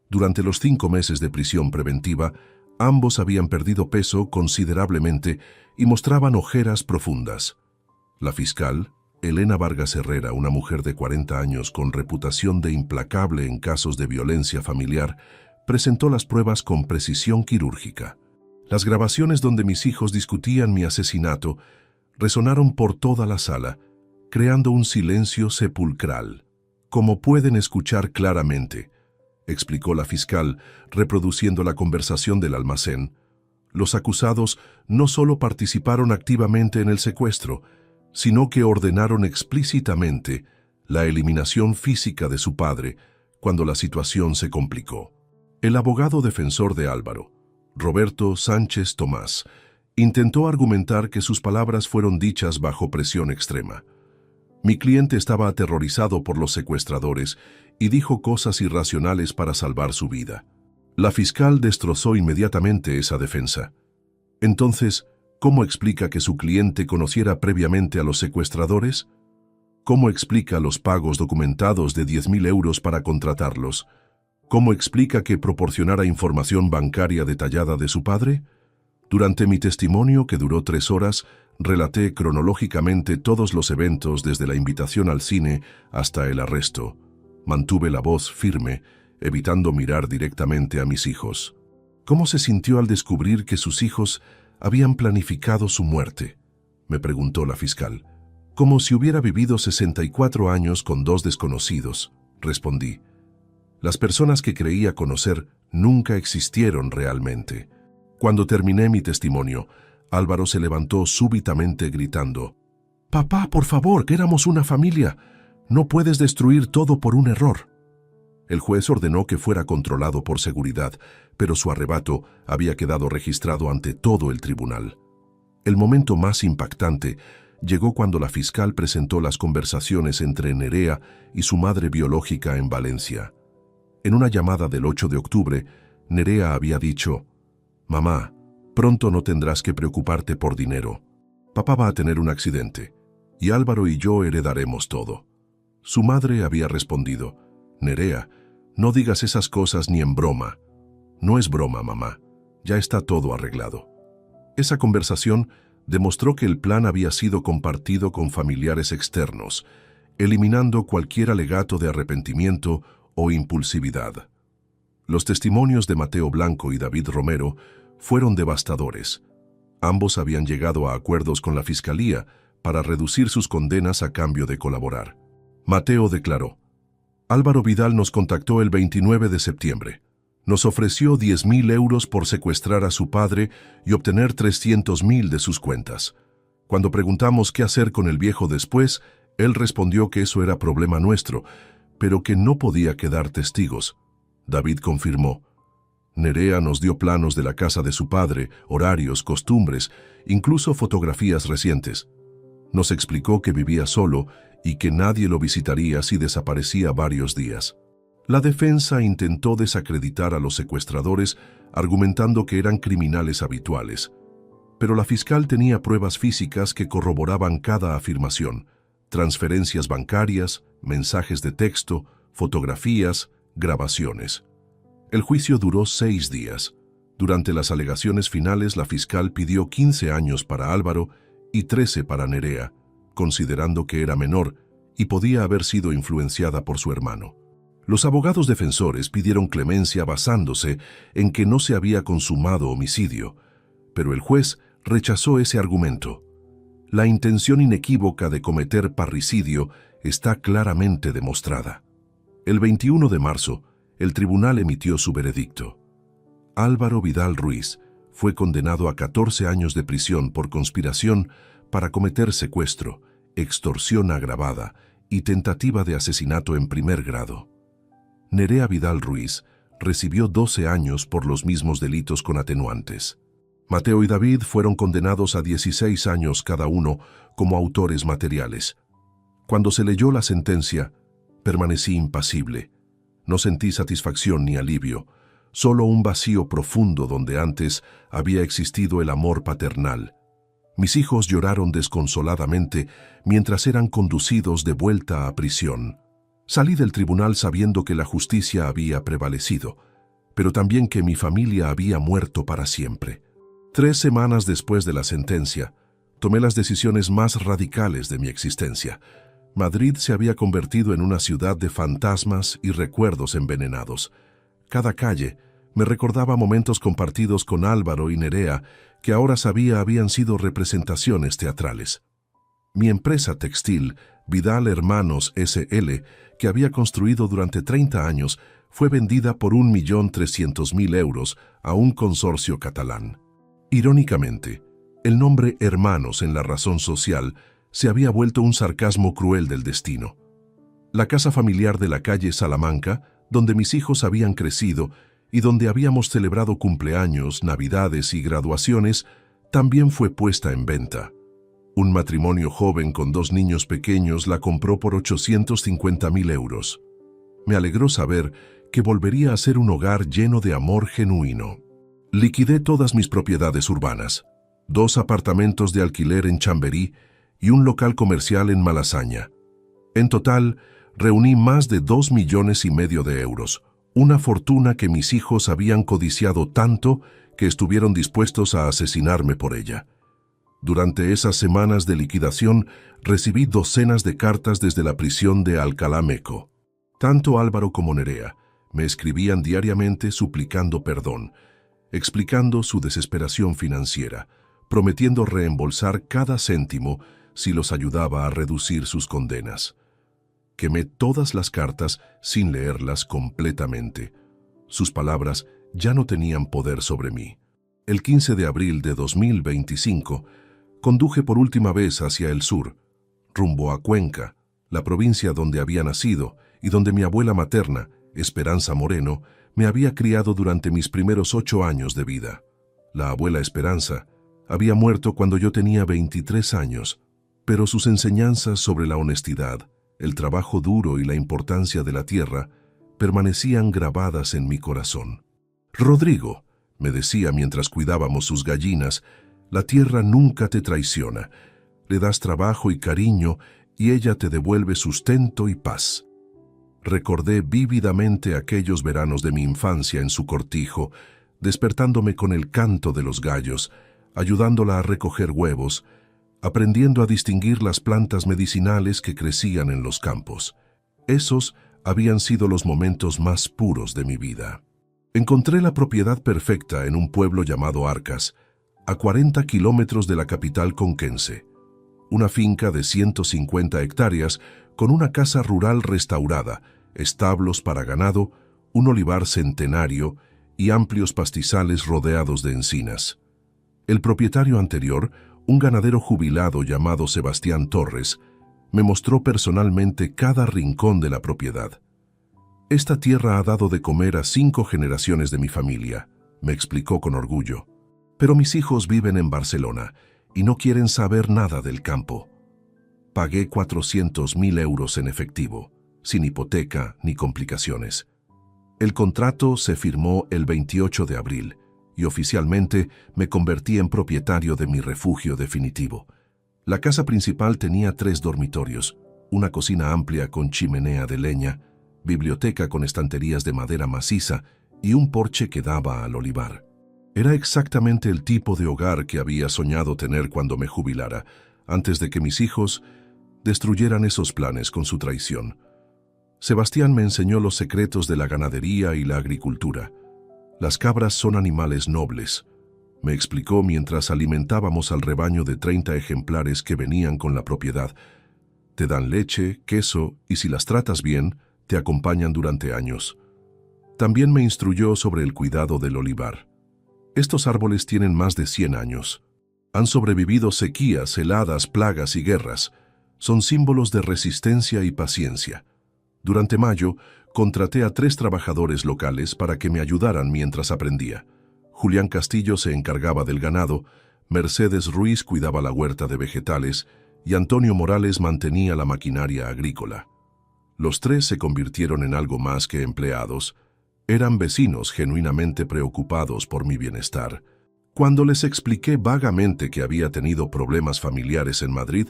Durante los 5 meses de prisión preventiva, ambos habían perdido peso considerablemente y mostraban ojeras profundas. La fiscal, Elena Vargas Herrera, una mujer de 40 años con reputación de implacable en casos de violencia familiar, presentó las pruebas con precisión quirúrgica. Las grabaciones donde mis hijos discutían mi asesinato resonaron por toda la sala, creando un silencio sepulcral. Como pueden escuchar claramente, explicó la fiscal, reproduciendo la conversación del almacén, los acusados no solo participaron activamente en el secuestro, sino que ordenaron explícitamente la eliminación física de su padre cuando la situación se complicó. El abogado defensor de Álvaro, Roberto Sánchez Tomás, intentó argumentar que sus palabras fueron dichas bajo presión extrema. Mi cliente estaba aterrorizado por los secuestradores y dijo cosas irracionales para salvar su vida. La fiscal destrozó inmediatamente esa defensa. Entonces, ¿cómo explica que su cliente conociera previamente a los secuestradores? ¿Cómo explica los pagos documentados de 10.000 euros para contratarlos? ¿Cómo explica que proporcionara información bancaria detallada de su padre? Durante mi testimonio, que duró 3 horas, relaté cronológicamente todos los eventos desde la invitación al cine hasta el arresto. Mantuve la voz firme, evitando mirar directamente a mis hijos. ¿Cómo se sintió al descubrir que sus hijos habían planificado su muerte?, me preguntó la fiscal. Como si hubiera vivido 64 años con 2 desconocidos, respondí. Las personas que creía conocer nunca existieron realmente. Cuando terminé mi testimonio, Álvaro se levantó súbitamente gritando: «Papá, por favor, que éramos una familia. No puedes destruir todo por un error». El juez ordenó que fuera controlado por seguridad, pero su arrebato había quedado registrado ante todo el tribunal. El momento más impactante llegó cuando la fiscal presentó las conversaciones entre Nerea y su madre biológica en Valencia. En una llamada del 8 de octubre, Nerea había dicho: «Mamá, Pronto no tendrás que preocuparte por dinero. Papá va a tener un accidente, y Álvaro y yo heredaremos todo. Su madre había respondido: Nerea, no digas esas cosas ni en broma. No es broma, mamá. Ya está todo arreglado. Esa conversación demostró que el plan había sido compartido con familiares externos, eliminando cualquier alegato de arrepentimiento o impulsividad. Los testimonios de Mateo Blanco y David Romero fueron devastadores. Ambos habían llegado a acuerdos con la fiscalía para reducir sus condenas a cambio de colaborar. Mateo declaró: Álvaro Vidal nos contactó el 29 de septiembre. Nos ofreció 10.000 euros por secuestrar a su padre y obtener 300.000 de sus cuentas. Cuando preguntamos qué hacer con el viejo después, él respondió que eso era problema nuestro, pero que no podía quedar testigos. David confirmó: Nerea nos dio planos de la casa de su padre, horarios, costumbres, incluso fotografías recientes. Nos explicó que vivía solo y que nadie lo visitaría si desaparecía varios días. La defensa intentó desacreditar a los secuestradores argumentando que eran criminales habituales, pero la fiscal tenía pruebas físicas que corroboraban cada afirmación: transferencias bancarias, mensajes de texto, fotografías, grabaciones. El juicio duró 6 días. Durante las alegaciones finales, la fiscal pidió 15 años para Álvaro y 13 para Nerea, considerando que era menor y podía haber sido influenciada por su hermano. Los abogados defensores pidieron clemencia basándose en que no se había consumado homicidio, pero el juez rechazó ese argumento. La intención inequívoca de cometer parricidio está claramente demostrada. El 21 de marzo, el tribunal emitió su veredicto. Álvaro Vidal Ruiz fue condenado a 14 años de prisión por conspiración para cometer secuestro, extorsión agravada y tentativa de asesinato en primer grado. Nerea Vidal Ruiz recibió 12 años por los mismos delitos con atenuantes. Mateo y David fueron condenados a 16 años cada uno como autores materiales. Cuando se leyó la sentencia, permanecí impasible. No sentí satisfacción ni alivio, solo un vacío profundo donde antes había existido el amor paternal. Mis hijos lloraron desconsoladamente mientras eran conducidos de vuelta a prisión. Salí del tribunal sabiendo que la justicia había prevalecido, pero también que mi familia había muerto para siempre. 3 semanas después de la sentencia, tomé las decisiones más radicales de mi existencia. Madrid se había convertido en una ciudad de fantasmas y recuerdos envenenados. Cada calle me recordaba momentos compartidos con Álvaro y Nerea que ahora sabía habían sido representaciones teatrales. Mi empresa textil, Vidal Hermanos S.L., que había construido durante 30 años, fue vendida por 1.300.000 euros a un consorcio catalán. Irónicamente, el nombre Hermanos en la razón social se había vuelto un sarcasmo cruel del destino. La casa familiar de la calle Salamanca, donde mis hijos habían crecido y donde habíamos celebrado cumpleaños, navidades y graduaciones, también fue puesta en venta. Un matrimonio joven con 2 niños pequeños la compró por 850.000 euros. Me alegró saber que volvería a ser un hogar lleno de amor genuino. Liquidé todas mis propiedades urbanas, 2 apartamentos de alquiler en Chamberí y un local comercial en Malasaña. En total, reuní más de 2,5 millones de euros, una fortuna que mis hijos habían codiciado tanto que estuvieron dispuestos a asesinarme por ella. Durante esas semanas de liquidación, recibí docenas de cartas desde la prisión de Alcalá Meco. Tanto Álvaro como Nerea me escribían diariamente suplicando perdón, explicando su desesperación financiera, prometiendo reembolsar cada céntimo si los ayudaba a reducir sus condenas. Quemé todas las cartas sin leerlas completamente. Sus palabras ya no tenían poder sobre mí. El 15 de abril de 2025, conduje por última vez hacia el sur, rumbo a Cuenca, la provincia donde había nacido y donde mi abuela materna, Esperanza Moreno, me había criado durante mis primeros 8 años de vida. La abuela Esperanza había muerto cuando yo tenía 23 años, pero sus enseñanzas sobre la honestidad, el trabajo duro y la importancia de la tierra permanecían grabadas en mi corazón. Rodrigo, me decía mientras cuidábamos sus gallinas, la tierra nunca te traiciona. Le das trabajo y cariño y ella te devuelve sustento y paz. Recordé vívidamente aquellos veranos de mi infancia en su cortijo, despertándome con el canto de los gallos, ayudándola a recoger huevos, aprendiendo a distinguir las plantas medicinales que crecían en los campos. Esos habían sido los momentos más puros de mi vida. Encontré la propiedad perfecta en un pueblo llamado Arcas, a 40 kilómetros de la capital conquense. Una finca de 150 hectáreas con una casa rural restaurada, establos para ganado, un olivar centenario y amplios pastizales rodeados de encinas. El propietario anterior, un ganadero jubilado llamado Sebastián Torres, me mostró personalmente cada rincón de la propiedad. Esta tierra ha dado de comer a 5 generaciones de mi familia, me explicó con orgullo. Pero mis hijos viven en Barcelona y no quieren saber nada del campo. Pagué 400.000 euros en efectivo, sin hipoteca ni complicaciones. El contrato se firmó el 28 de abril y oficialmente me convertí en propietario de mi refugio definitivo. La casa principal tenía 3 dormitorios, una cocina amplia con chimenea de leña, biblioteca con estanterías de madera maciza y un porche que daba al olivar. Era exactamente el tipo de hogar que había soñado tener cuando me jubilara, antes de que mis hijos destruyeran esos planes con su traición. Sebastián me enseñó los secretos de la ganadería y la agricultura. Las cabras son animales nobles, me explicó mientras alimentábamos al rebaño de 30 ejemplares que venían con la propiedad. Te dan leche, queso y si las tratas bien, te acompañan durante años. También me instruyó sobre el cuidado del olivar. Estos árboles tienen más de 100 años. Han sobrevivido sequías, heladas, plagas y guerras. Son símbolos de resistencia y paciencia. Durante mayo, contraté a 3 trabajadores locales para que me ayudaran mientras aprendía. Julián Castillo se encargaba del ganado, Mercedes Ruiz cuidaba la huerta de vegetales y Antonio Morales mantenía la maquinaria agrícola. Los 3 se convirtieron en algo más que empleados. Eran vecinos genuinamente preocupados por mi bienestar. Cuando les expliqué vagamente que había tenido problemas familiares en Madrid,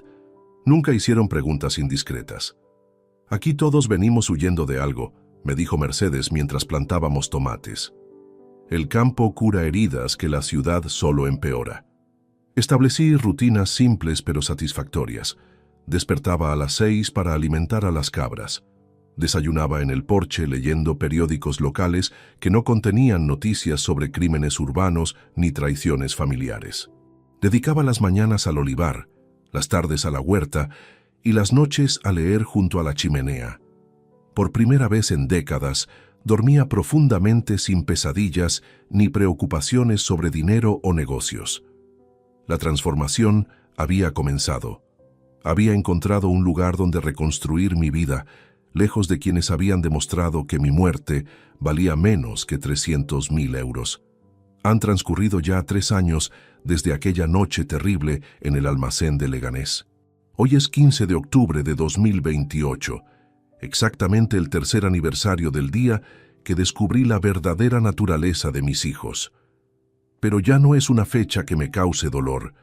nunca hicieron preguntas indiscretas. Aquí todos venimos huyendo de algo, me dijo Mercedes mientras plantábamos tomates. El campo cura heridas que la ciudad solo empeora. Establecí rutinas simples pero satisfactorias. Despertaba a las 6 para alimentar a las cabras. Desayunaba en el porche leyendo periódicos locales que no contenían noticias sobre crímenes urbanos ni traiciones familiares. Dedicaba las mañanas al olivar, las tardes a la huerta y las noches a leer junto a la chimenea. Por primera vez en décadas, dormía profundamente sin pesadillas ni preocupaciones sobre dinero o negocios. La transformación había comenzado. Había encontrado un lugar donde reconstruir mi vida, lejos de quienes habían demostrado que mi muerte valía menos que 300.000 euros. Han transcurrido ya 3 años desde aquella noche terrible en el almacén de Leganés. Hoy es 15 de octubre de 2028, exactamente el 3er aniversario del día que descubrí la verdadera naturaleza de mis hijos. Pero ya no es una fecha que me cause dolor,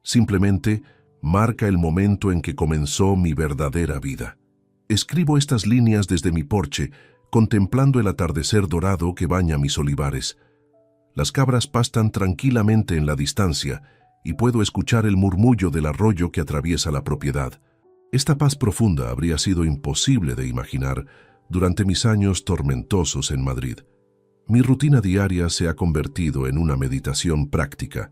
simplemente marca el momento en que comenzó mi verdadera vida. Escribo estas líneas desde mi porche, contemplando el atardecer dorado que baña mis olivares. Las cabras pastan tranquilamente en la distancia y puedo escuchar el murmullo del arroyo que atraviesa la propiedad. Esta paz profunda habría sido imposible de imaginar durante mis años tormentosos en Madrid. Mi rutina diaria se ha convertido en una meditación práctica.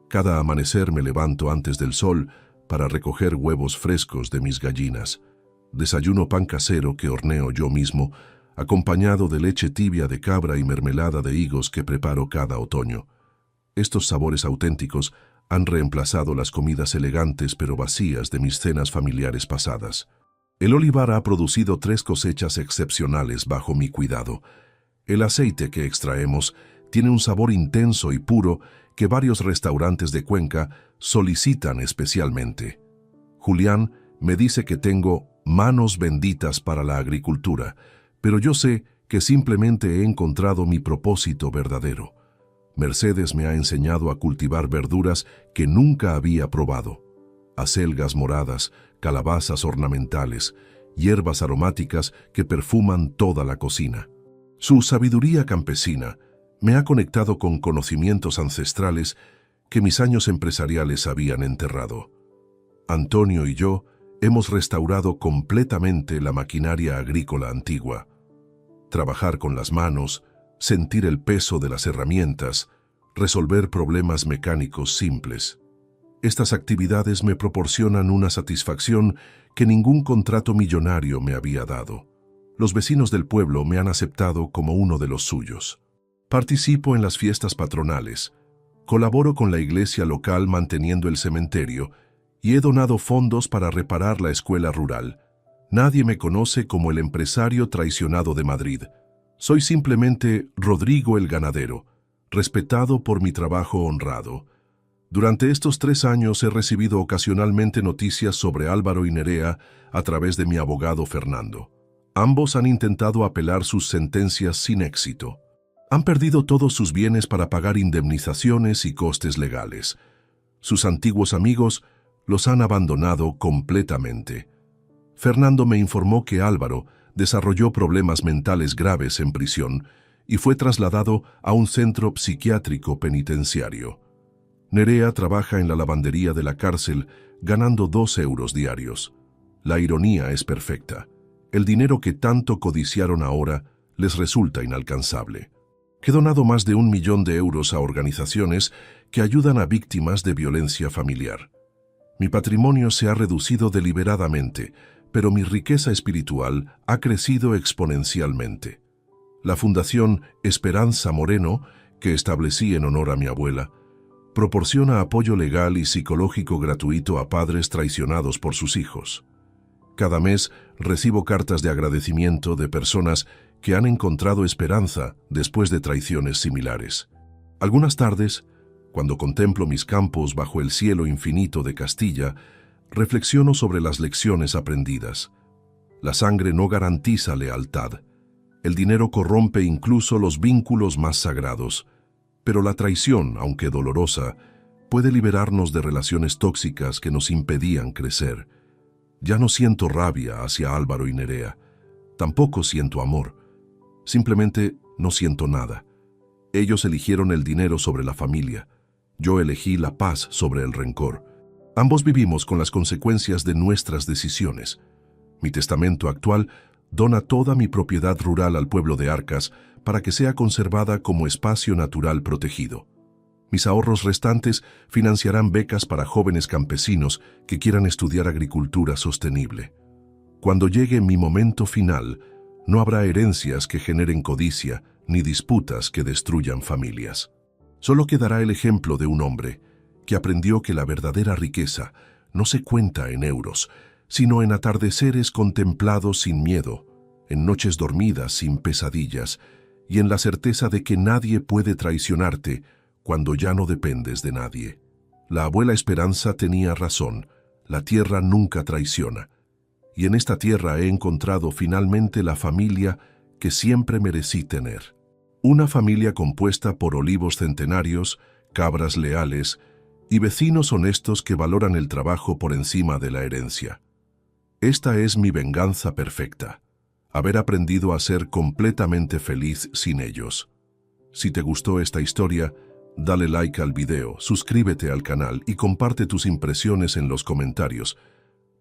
Cada amanecer me levanto antes del sol para recoger huevos frescos de mis gallinas. Desayuno pan casero que horneo yo mismo, acompañado de leche tibia de cabra y mermelada de higos que preparo cada otoño. Estos sabores auténticos han reemplazado las comidas elegantes pero vacías de mis cenas familiares pasadas. El olivar ha producido 3 cosechas excepcionales bajo mi cuidado. El aceite que extraemos tiene un sabor intenso y puro que varios restaurantes de Cuenca solicitan especialmente. Julián me dice que tengo manos benditas para la agricultura, pero yo sé que simplemente he encontrado mi propósito verdadero. Mercedes me ha enseñado a cultivar verduras que nunca había probado. Acelgas moradas, calabazas ornamentales, hierbas aromáticas que perfuman toda la cocina. Su sabiduría campesina me ha conectado con conocimientos ancestrales que mis años empresariales habían enterrado. Antonio y yo hemos restaurado completamente la maquinaria agrícola antigua. Trabajar con las manos, sentir el peso de las herramientas, resolver problemas mecánicos simples. Estas actividades me proporcionan una satisfacción que ningún contrato millonario me había dado. Los vecinos del pueblo me han aceptado como uno de los suyos. Participo en las fiestas patronales, colaboro con la iglesia local manteniendo el cementerio y he donado fondos para reparar la escuela rural. Nadie me conoce como el empresario traicionado de Madrid. Soy simplemente Rodrigo el ganadero, respetado por mi trabajo honrado. Durante estos 3 años he recibido ocasionalmente noticias sobre Álvaro y Nerea a través de mi abogado Fernando. Ambos han intentado apelar sus sentencias sin éxito. Han perdido todos sus bienes para pagar indemnizaciones y costes legales. Sus antiguos amigos los han abandonado completamente. Fernando me informó que Álvaro desarrolló problemas mentales graves en prisión y fue trasladado a un centro psiquiátrico penitenciario. Nerea trabaja en la lavandería de la cárcel ganando 2 euros diarios. La ironía es perfecta. El dinero que tanto codiciaron ahora les resulta inalcanzable. He donado más de 1 millón de euros a organizaciones que ayudan a víctimas de violencia familiar. Mi patrimonio se ha reducido deliberadamente, pero mi riqueza espiritual ha crecido exponencialmente. La Fundación Esperanza Moreno, que establecí en honor a mi abuela, proporciona apoyo legal y psicológico gratuito a padres traicionados por sus hijos. Cada mes recibo cartas de agradecimiento de personas que han encontrado esperanza después de traiciones similares. Algunas tardes, cuando contemplo mis campos bajo el cielo infinito de Castilla, reflexiono sobre las lecciones aprendidas. La sangre no garantiza lealtad. El dinero corrompe incluso los vínculos más sagrados. Pero la traición, aunque dolorosa, puede liberarnos de relaciones tóxicas que nos impedían crecer. Ya no siento rabia hacia Álvaro y Nerea. Tampoco siento amor. Simplemente no siento nada. Ellos eligieron el dinero sobre la familia. Yo elegí la paz sobre el rencor. Ambos vivimos con las consecuencias de nuestras decisiones. Mi testamento actual dona toda mi propiedad rural al pueblo de Arcas para que sea conservada como espacio natural protegido. Mis ahorros restantes financiarán becas para jóvenes campesinos que quieran estudiar agricultura sostenible. Cuando llegue mi momento final, no habrá herencias que generen codicia ni disputas que destruyan familias. Solo quedará el ejemplo de un hombre que aprendió que la verdadera riqueza no se cuenta en euros, sino en atardeceres contemplados sin miedo, en noches dormidas sin pesadillas y en la certeza de que nadie puede traicionarte cuando ya no dependes de nadie. La abuela Esperanza tenía razón, la tierra nunca traiciona. Y en esta tierra he encontrado finalmente la familia que siempre merecí tener. Una familia compuesta por olivos centenarios, cabras leales y vecinos honestos que valoran el trabajo por encima de la herencia. Esta es mi venganza perfecta, haber aprendido a ser completamente feliz sin ellos. Si te gustó esta historia, dale like al video, suscríbete al canal y comparte tus impresiones en los comentarios.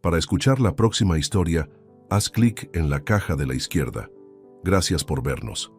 Para escuchar la próxima historia, haz clic en la caja de la izquierda. Gracias por vernos.